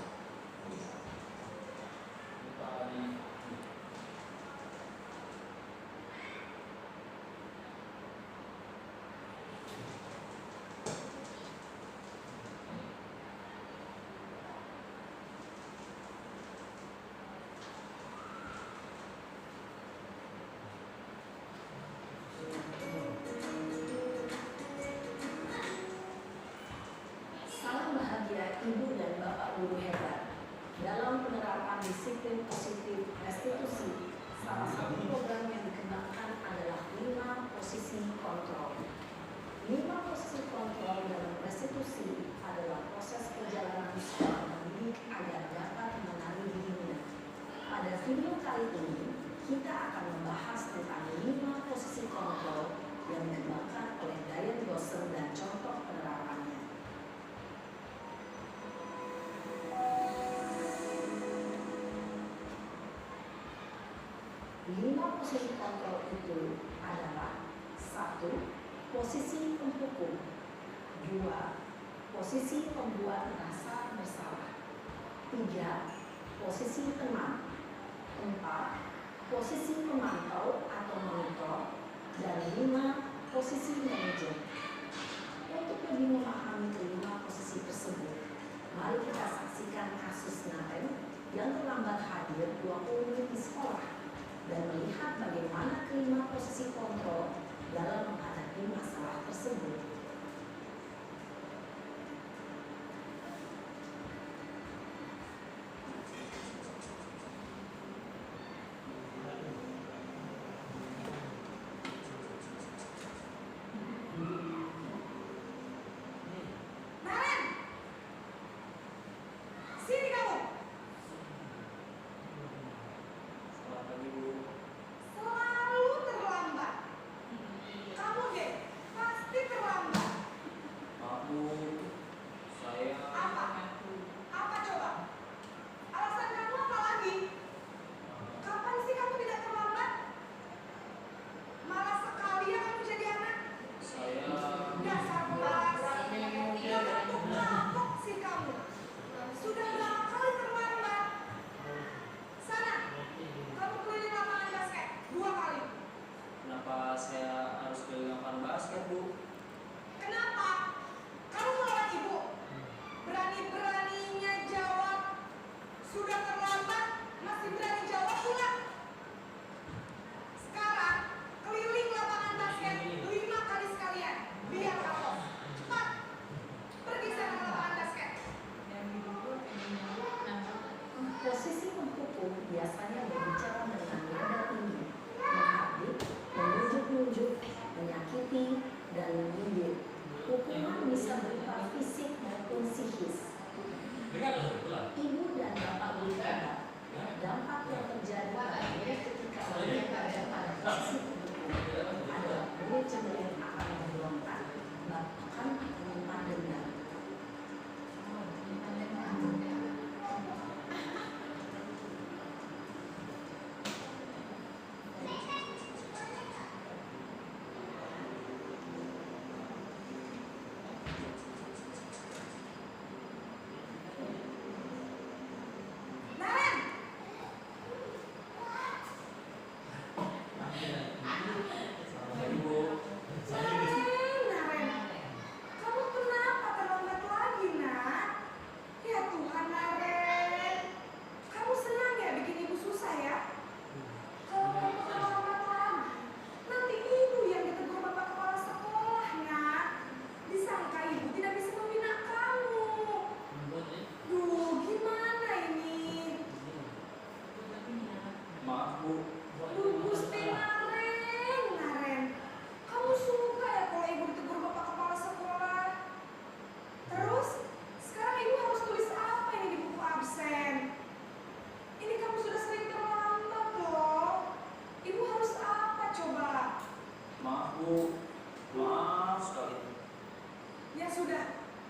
Ibu dan Bapak Guru hebat dalam penerapan disiplin positif restitusi. Salah satu program yang dikembangkan adalah 5 posisi kontrol. 5 posisi kontrol dalam restitusi adalah proses perjalanan seorang pendidik agar dapat mengenali dirinya. Pada video kali ini kita akan membahas tentang 5 posisi kontrol yang dikembangkan oleh Diane Gosser dan contoh penerapannya. 5 posisi kontrol itu adalah 1. Posisi penghukum, 2. Posisi pembuat merasa bersalah, 3. Posisi teman, 4. Posisi pemantau atau monitor, dan 5. Posisi manajer. Untuk lebih memahami kelima posisi tersebut, mari kita saksikan kasus Nathan yang terlambat hadir 20 menit di sekolah dan melihat bagaimana kelima posisi kontrol dalam menghadapi masalah tersebut. Selalu terlambat. Kamu deh, pasti terlambat.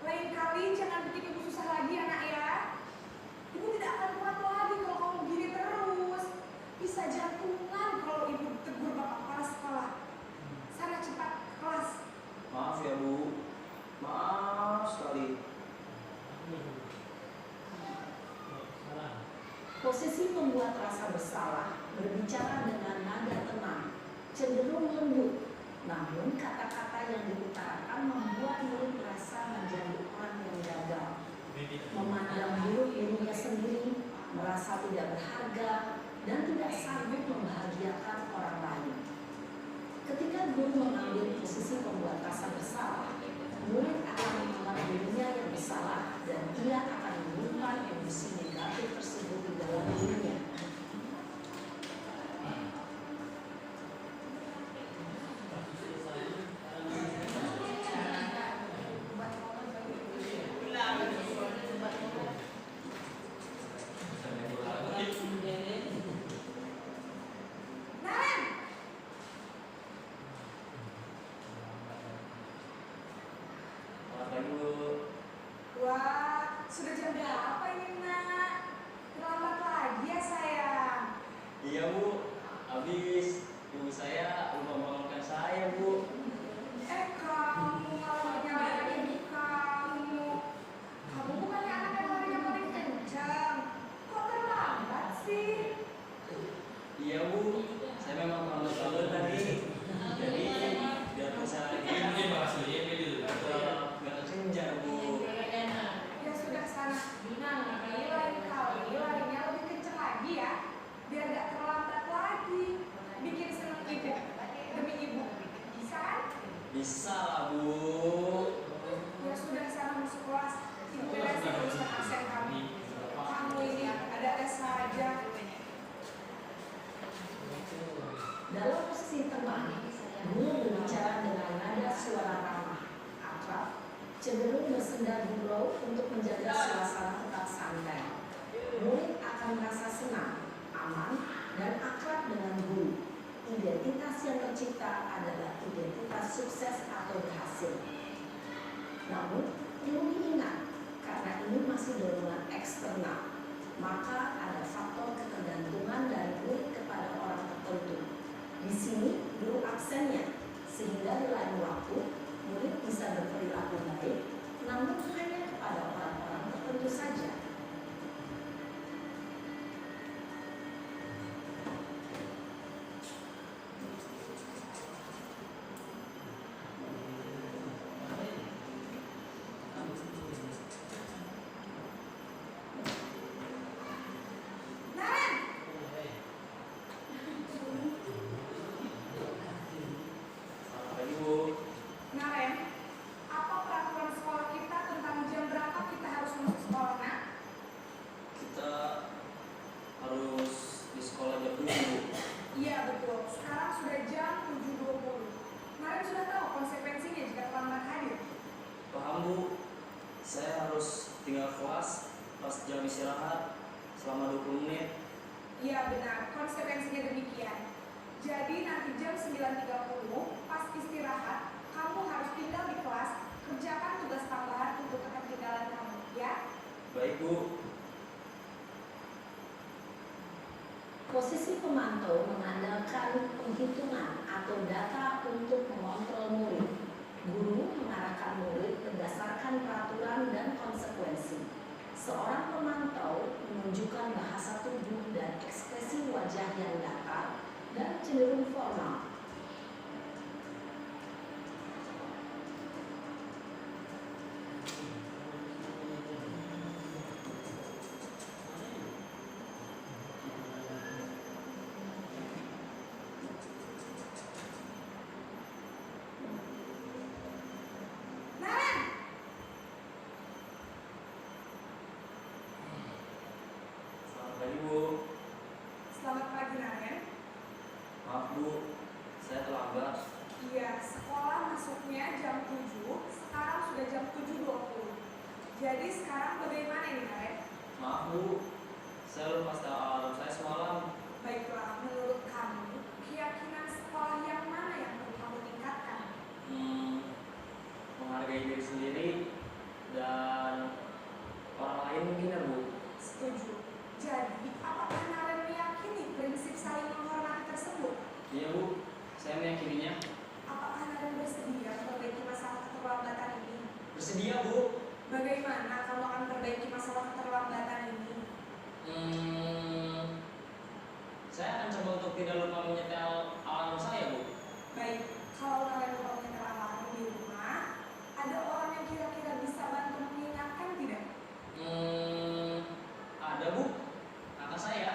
Lain kali jangan bikin ibu susah lagi ya nak ya. Ibu tidak akan kuat lagi kalau kamu begini terus. Bisa jantungan kalau ibu tegur bapak kepala sekolah. Sana cepat ke kelas. Maaf ya Bu, maaf sekali. Posisi membuat rasa bersalah, berbicara dengan nada tenang, cenderung lembut, namun kata-kata yang diutarakan membuat murid merasa menjadi orang yang gagal, memandang buruk dirinya sendiri, merasa tidak berharga, dan tidak sanggup membahagiakan orang lain. Ketika guru mengambil posisi membuat rasa bersalah, murid akan menganggap dirinya yang bersalah dan ia akan menyimpan emosi negatif tersebut di dalam dirinya. Naren, Selamat pagi Bu. wah sudah jam berapa ini nak? Terlambat lagi ya sayang. Iya Bu, habis ibu saya lupa membangunkan saya Bu. Kamu kalau nyalain kamu. Kamu bukannya anak yang larinya paling kencang. Kok terlambat sih? Iya Bu, saya memang terlambat banget tadi. Jadi biar bisa lagi agak kencang Bu. Ya sudah sana. Nanti lain kali larinya lebih kencang lagi ya. Biar gak terlambat lagi. Bikin seneng ibu. Demi ibu. Bisa kan? Bisa lah Bu. Ya sudah sana masuk kelas. Ibu beresin urusan absen kamu. Kamu ini ada tes saja. Dalam posisi tenang, guru berbicara dengan nada suara ramah, akrab, cenderung bersenda gurau untuk menjaga suasana tetap santai. Murid akan merasa senang, aman, dan akrab dengan guru. Identitas yang tercipta adalah identitas sukses atau berhasil. Namun, perlu diingat, karena ini masih dorongan eksternal, maka ada faktor ketergantungan dari murid kepada orang tertentu. Di sini guru absennya, sehingga di lain waktu murid bisa berperilaku baik, namun hanya kepada orang-orang tertentu saja. Naren, Selamat pagi Bu. Naren, apa peraturan sekolah kita tentang jam berapa kita harus masuk sekolah nak? Kita harus di sekolah jam 7 Bu. Iya betul, sekarang sudah jam 7.20. Naren sudah tahu konsekuensinya jika terlambat hadir. Paham Bu, saya harus tinggal kelas pas jam istirahat selama 20 menit. Iya benar, konsekuensinya demikian. Jadi nanti jam 9.30 pas istirahat, kamu harus tinggal di kelas, kerjakan tugas tambahan untuk ketertinggalan kamu, ya? Baik Bu. Posisi pemantau mengandalkan penghitungan atau data untuk mengontrol murid. Guru mengarahkan murid berdasarkan peraturan dan konsekuensi. Seorang pemantau menunjukkan bahasa tubuh dan ekspresi wajah yang datar dan cenderung formal. Naren, Selamat pagi Bu. selamat pagi Naren. Maaf Bu, saya terlambat. Iya, sekolah masuknya jam 7, sekarang sudah jam 7.20. Jadi sekarang bagaimana ini Naren? Maaf Bu, saya lupa setel alarm saya semalam. Baiklah, menurut kamu, keyakinan sekolah yang mana yang perlu kamu tingkatkan? Menghargai diri sendiri keterlambatan ini? Saya akan coba untuk tidak lupa menyetel alarm saya, Bu. Baik, kalau kalian lupa menyetel alarm di rumah, ada orang yang kira-kira bisa bantu mengingatkan tidak? Ada, Bu. Kakak saya,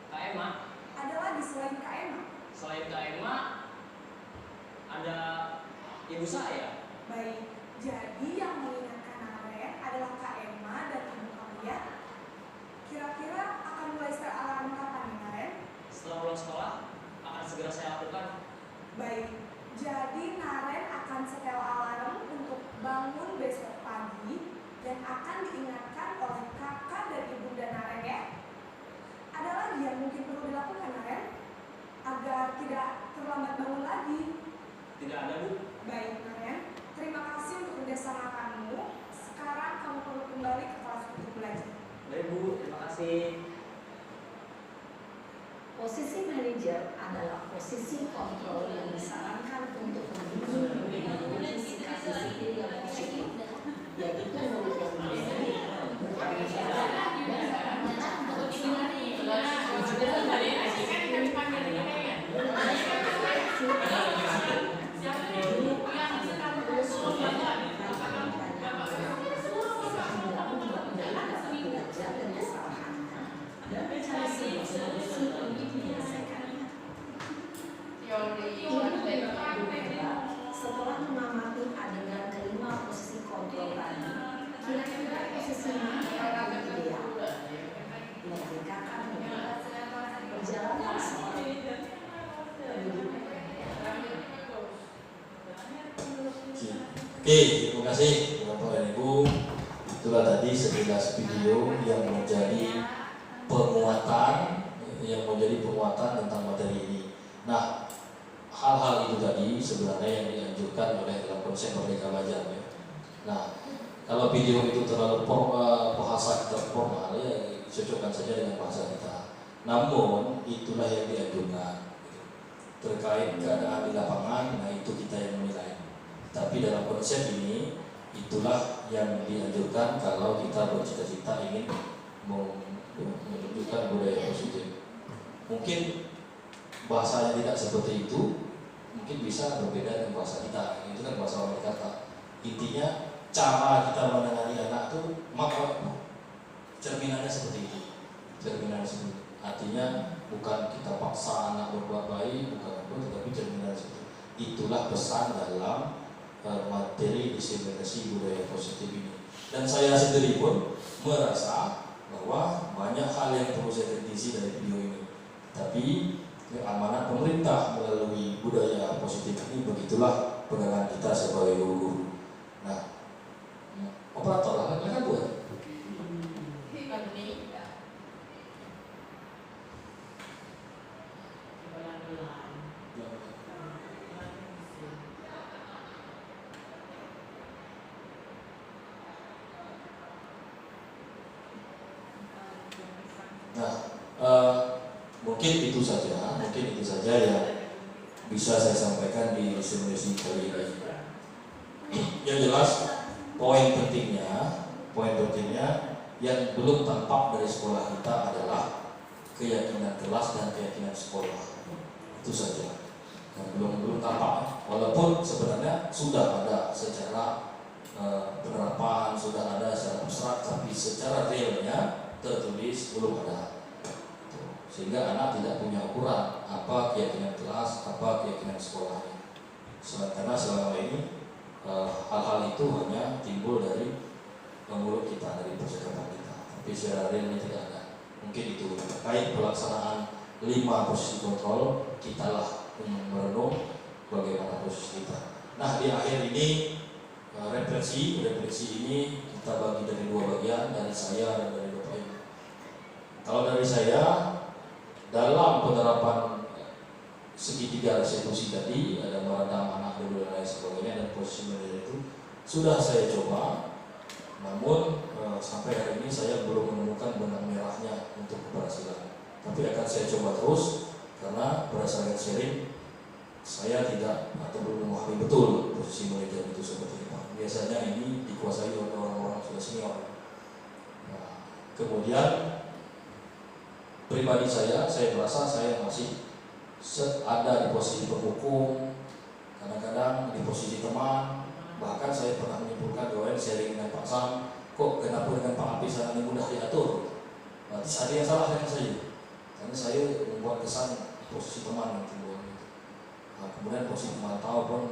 Kak Emma. Ada lagi selain Kak Emma? Selain Kak Emma, ada ibu saya. Baik, jadi yang mengingatkan Naren adalah Kak Emma dan ibu kalian. Kira-kira akan mulai setel alarm kapan nih Naren? Setelah pulang sekolah, akan segera saya lakukan. Baik, jadi Naren akan setel alarm untuk bangun besok pagi dan akan diingatkan oleh kakak dan ibunda Naren ya. Ada lagi yang mungkin perlu dilakukan Naren agar tidak terlambat bangun lagi? Tidak ada, Bu. Baik Naren, terima kasih untuk kerjasama kamu. Sekarang kamu perlu kembali ke kelas untuk belajar. Baik, Bu. Terima kasih. Posisi manajer adalah posisi kontrol yang disarankan untuk membimbing dengan sikap disiplin yang positif, yaitu murid yang mandiri, bertanggung jawab, dan setelah mengamati adegan kelima posisi kontrol tadi, kira-kira posisi mana yang ideal? Memerdekakan murid, perjalanan seorang pendidik. Oke, terima kasih Bapak dan Ibu. Itulah tadi sekilas video yang menjadi penguatan tentang materi ini. Nah, hal-hal itu tadi sebenarnya yang dianjurkan oleh dalam konsep Merdeka Belajar ya. Nah, kalau video itu terlalu bahasa kita formal ya cocokkan saja dengan bahasa kita. Namun itulah yang dianjurkan terkait keadaan di lapangan. Nah, itu kita yang menilai. Tapi dalam konsep ini itulah yang dianjurkan kalau kita bercita-cita ingin menunjukkan budaya positif. Mungkin bahasanya tidak seperti itu, mungkin bisa berbeda dengan bahasa kita. Itu kan bahasa orang kata. Intinya cara kita menangani anak itu maka cerminannya seperti itu. Cerminannya seperti itu. Artinya bukan kita paksa anak berbuat baik, bukan apa, tetapi cerminannya seperti itu. Itulah pesan dalam materi diseminasi budaya positif ini. Dan saya sendiri pun merasa bahwa banyak hal yang perlu saya kritisi dari video ini. Tapi amanat pemerintah melalui budaya positif ini, begitulah pegangan kita sebagai guru. Nah, operator lah kan buat. Mungkin itu saja yang bisa saya sampaikan di simulasi kali ini. Yang jelas poin pentingnya yang belum tampak dari sekolah kita adalah keyakinan kelas dan keyakinan sekolah. Itu saja yang belum tampak. Walaupun sebenarnya sudah ada secara penerapan, sudah ada secara abstrak, tapi secara realnya tertulis belum ada. Sehingga anak tidak punya ukuran apa keyakinan kelas, apa keyakinan sekolahnya. Karena selama ini hal-hal itu hanya timbul dari mulut kita, dari percakapan kita. Tapi secara realnya tidak ada. Mungkin itu terkait pelaksanaan 5 posisi kontrol, kita lah merenung bagaimana posisi kita. Nah, di akhir ini refleksi ini kita bagi dari 2 bagian, dari saya dan dari Bapak Ibu. Kalau dari saya, dalam penerapan segitiga restitusi tadi, ada meredam anak dulu dan lain sebagainya, dan posisi manajer itu sudah saya coba. Namun sampai hari ini saya belum menemukan benang merahnya untuk keberhasilan. Tapi akan saya coba terus, karena berdasarkan sharing saya tidak atau belum memahami betul posisi manajer itu seperti apa. Biasanya ini dikuasai oleh orang-orang sudah senior. Nah, Kemudian pribadi saya merasa saya masih ada di posisi pendukung, kadang-kadang di posisi teman. Bahkan saya pernah menyimpulkan bahwa sharing dengan Pak Sam, kok kenapa dengan Pak Apis sangat mudah diatur? Berarti ada yang salah dengan saya, karena saya membuat kesan posisi teman gitu. Nah, kemudian posisi pemantau pun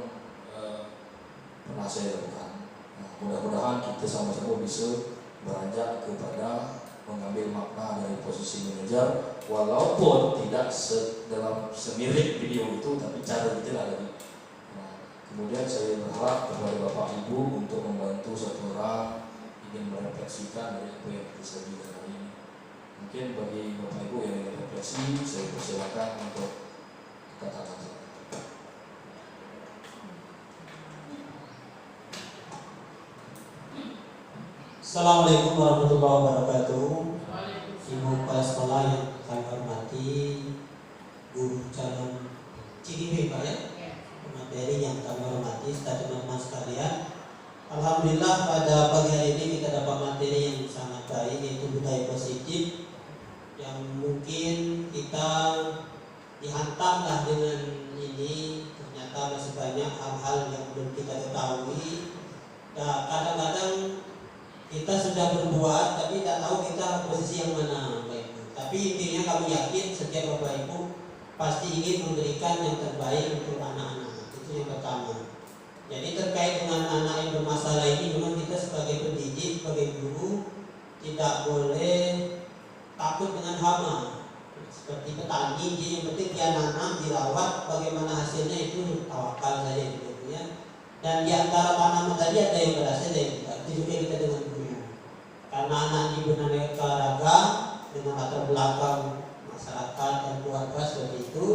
pernah saya lakukan. Nah, mudah-mudahan kita sama-sama bisa beranjak kepada mengambil makna dari posisi manajer, walaupun tidak dalam semirip video itu, tapi cara kita lagi. Nah, kemudian saya berharap kepada Bapak Ibu untuk membantu satu orang ingin merefleksikan dari apa yang kita sajikan hari ini. Mungkin bagi Bapak Ibu yang ingin refleksi, saya persilakan untuk kata-kata. Assalamualaikum warahmatullahi wabarakatuh. Ibu kepala sekolah yang kami hormati, guru calon CDP Pak ya, materi yang kami hormati, teman-teman sekalian. Alhamdulillah pada pagi hari ini kita dapat materi yang sangat baik, yaitu budaya positif, yang mungkin kita dihantamlah dengan ini. Ternyata masih banyak hal-hal yang belum kita ketahui. Nah, kadang-kadang kita sudah berbuat tapi tidak tahu kita posisi yang mana, Bapak Ibu. Tapi intinya kami yakin setiap Bapak Ibu pasti ingin memberikan yang terbaik untuk anak-anak. Itu yang pertama. Jadi terkait dengan anak yang bermasalah ini, memang kita sebagai pendidik, sebagai guru tidak boleh takut dengan hama. Seperti petani, jadi yang penting dia nanam, dirawat, bagaimana hasilnya itu tawakal saja gitu ya. Dan di antara tanaman tadi ada yang berhasil, ada yang tidak. Itu juga kita dengan guru. Karena anak ini beraneka ragam dengan latar belakang masyarakat dan keluarga seperti itu,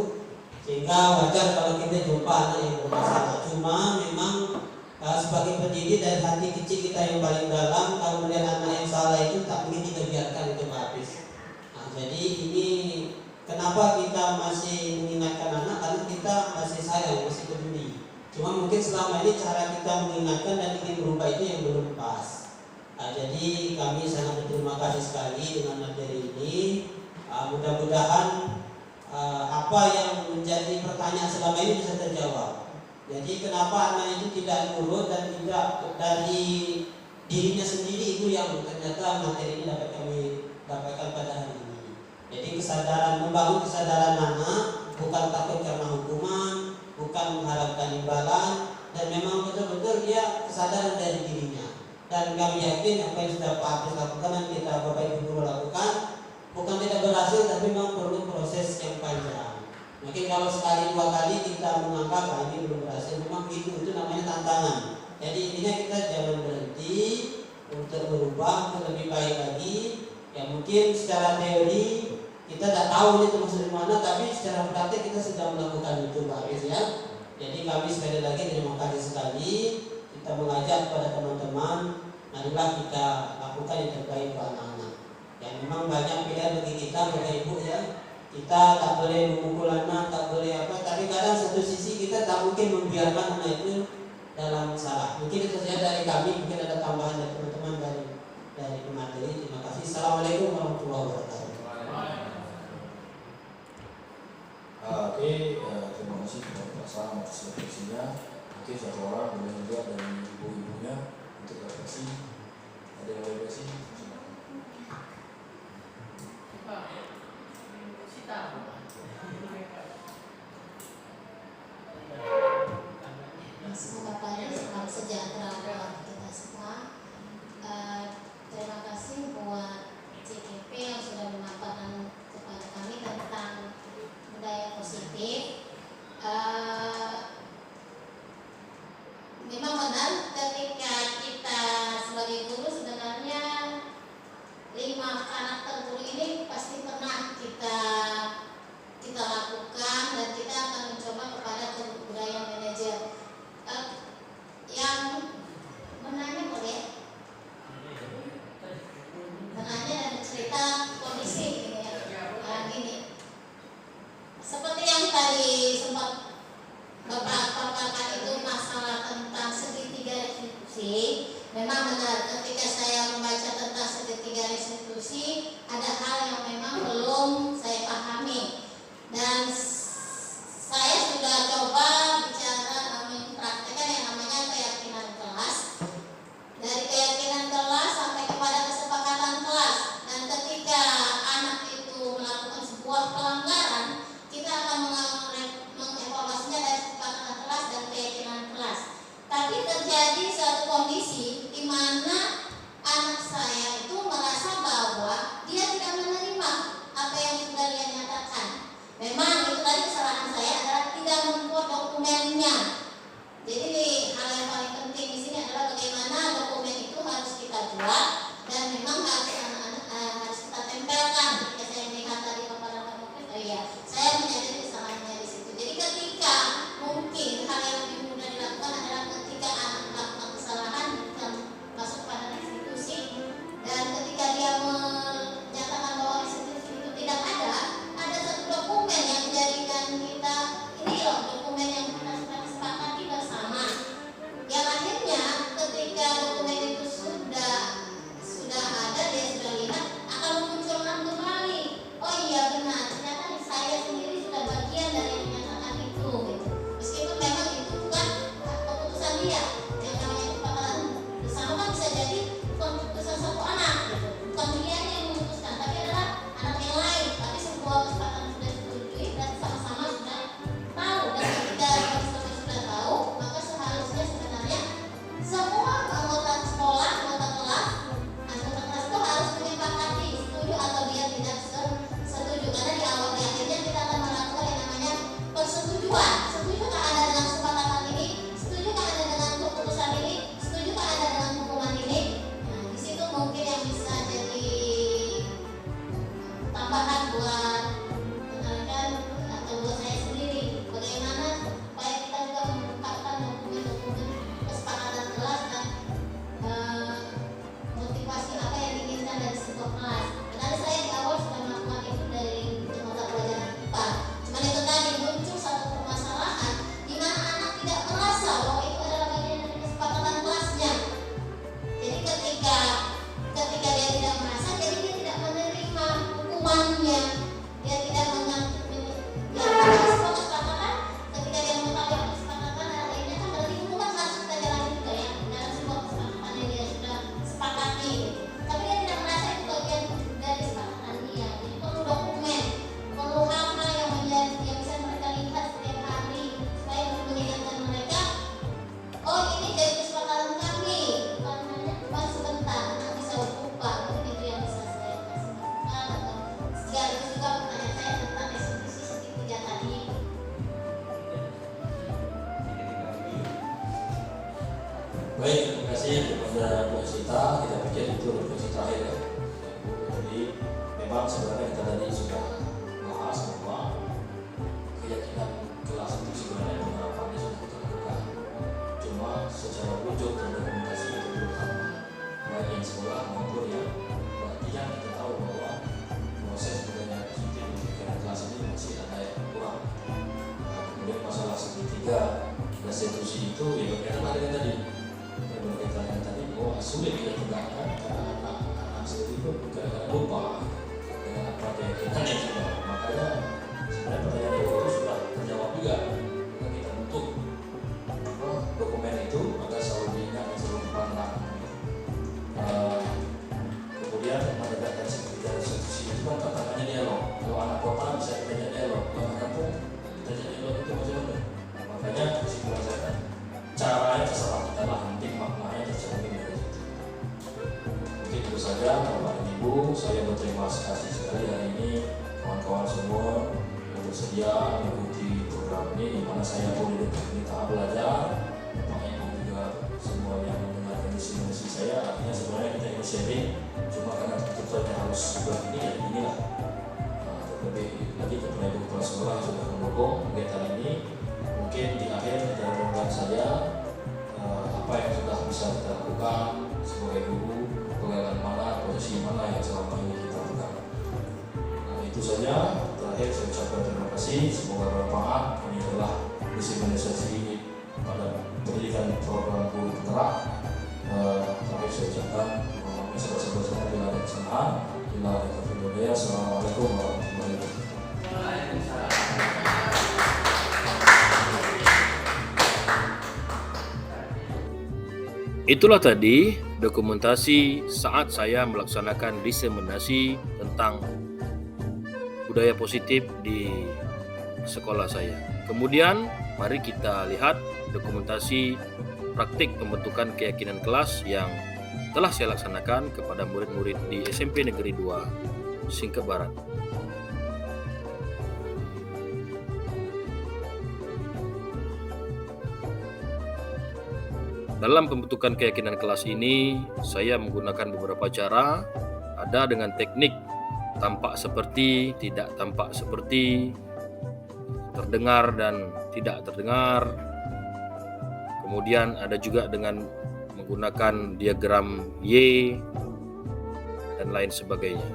sehingga wajar kalau kita jumpa anak yang bermasalah. Cuma memang sebagai pendidik dari hati kecil kita yang paling dalam, kalau melihat anak yang salah itu tak mungkin kita biarkan itu habis. Nah, jadi ini kenapa kita masih mengingatkan anak, karena kita masih sayang, masih peduli. Cuma mungkin selama ini cara kita mengingatkan dan ingin berubah itu yang belum pas. Nah, jadi kami sangat berterima kasih sekali dengan materi ini. Mudah-mudahan apa yang menjadi pertanyaan selama ini bisa terjawab. Jadi kenapa anak itu tidak nurut dan tidak dari dirinya sendiri, itu yang ternyata materi ini dapat kami dapatkan pada hari ini. Jadi kesadaran, membangun kesadaran anak, bukan takut karena hukuman, bukan mengharapkan imbalan, dan memang betul-betul dia kesadaran dari dirinya. Dan kami yakin apa yang sudah Pak Apis lakukan dan kita Bapak Ibu guru lakukan bukan tidak berhasil, tapi memang perlu proses yang panjang. Mungkin kalau sekali dua kali kita menganggap ini belum berhasil, memang itu namanya tantangan. Jadi intinya kita jangan berhenti untuk berubah, untuk lebih baik lagi. Ya mungkin secara teori kita tidak tahu ini termasuk di mana, tapi secara praktik kita sudah melakukan itu Pak Apis ya. Jadi kami sekali lagi terima kasih sekali. Kita mengajak kepada teman-teman, marilah kita lakukan yang terbaik buat anak-anak. Ya memang banyak pilihan bagi kita, Bapak Ibu ya. Kita tak boleh memukul anak, tak boleh apa. Tapi kadang satu sisi kita tak mungkin membiarkan anak itu dalam salah. Mungkin itu saja dari kami. Mungkin ada tambahan dari teman-teman dari pemateri. Terima kasih. Assalamualaikum warahmatullahi wabarakatuh. Oke, terima kasih kepada Pak Sam atas refleksinya. Mungkin satu orang boleh juga dari ibu-ibunya untuk refleksi. Ada yang mau refleksi? Semoga pada salam sejahtera buat kita semua. Terima kasih buat CKP yang sudah memaparkan kepada kami tentang budaya positif. Memang benar ketika kita sebagai teman-teman sebenarnya kita tadi sudah bahas bahwa keyakinan kelas itu sebenarnya penerapannya sudah kita lakukan. Cuma secara wujud dan dokumentasi itu belum sama, baik yang sekolah maupun yang yang kita tahu bahwa proses budaya positif di keyakinan kelas ini masih ada yang kurang. Nah, kemudian masalah segitiga restitusi itu ya berkaitan dengan tadi, bahwa sulit kita tegakkan karena anak-anak sendiri pun kadang-kadang lupa dengan apa keyakinan yang sudah. Makanya sebenarnya pertanyaan itu sudah terjawab juga. Maka kita bentuk dokumen itu agar selalu diingat dan selalu dipandang. Kemudian menegakkan segitiga restitusi itu kan tantangannya dialog. Kalau anak kota bisa kita ajak dialog, kalau anak kampung kita ajak dialog itu macam mana? Makanya kesimpulan saya kan caranya terserah kita lah, penting maknanya tercermin dari situ. Mungkin itu saja Bapak dan Ibu, saya berterima kasih sekali hari ini kawan-kawan semua yang bersedia mengikuti program ini, di mana saya pun di tahap belajar. Bapak Ibu juga semua yang mendengarkan misi saya, artinya sebenarnya kita ingin sharing, cuma karena tentunya harus sebelah ini ya inilah. Lebih lagi kepada Ibu Kepala Sekolah yang sudah mendukung kegiatan ini. Mungkin di akhir kita renungkan saja apa yang sudah bisa kita lakukan sebagai guru, pegangan mana, posisi mana yang selama ini kita pegang. Nah, itu saja. Terakhir saya ucapkan terima kasih, semoga bermanfaat. Ini adalah diseminasi pada pendidikan program guru penggerak. Terakhir saya ucapkan sebesar-besarnya bila ada kesalahan, bila ada kekurangan. Assalamualaikum warahmatullahi wabarakatuh. Itulah tadi dokumentasi saat saya melaksanakan diseminasi tentang budaya positif di sekolah saya. Kemudian mari kita lihat dokumentasi praktik pembentukan keyakinan kelas yang telah saya laksanakan kepada murid-murid di SMP Negeri 2 Singkep Barat. Dalam pembentukan keyakinan kelas ini, saya menggunakan beberapa cara. Ada dengan teknik tampak seperti, tidak tampak seperti, terdengar dan tidak terdengar. Kemudian ada juga dengan menggunakan diagram Y dan lain sebagainya.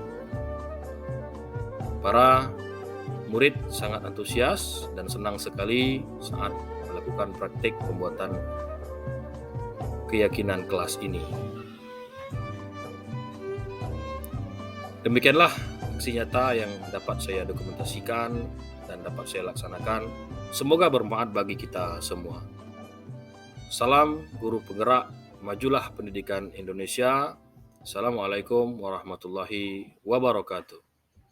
Para murid sangat antusias dan senang sekali saat melakukan praktik pembuatan keyakinan kelas ini. Demikianlah aksi nyata yang dapat saya dokumentasikan dan dapat saya laksanakan. Semoga bermanfaat bagi kita semua. Salam guru penggerak, majulah pendidikan Indonesia. Assalamualaikum warahmatullahi wabarakatuh.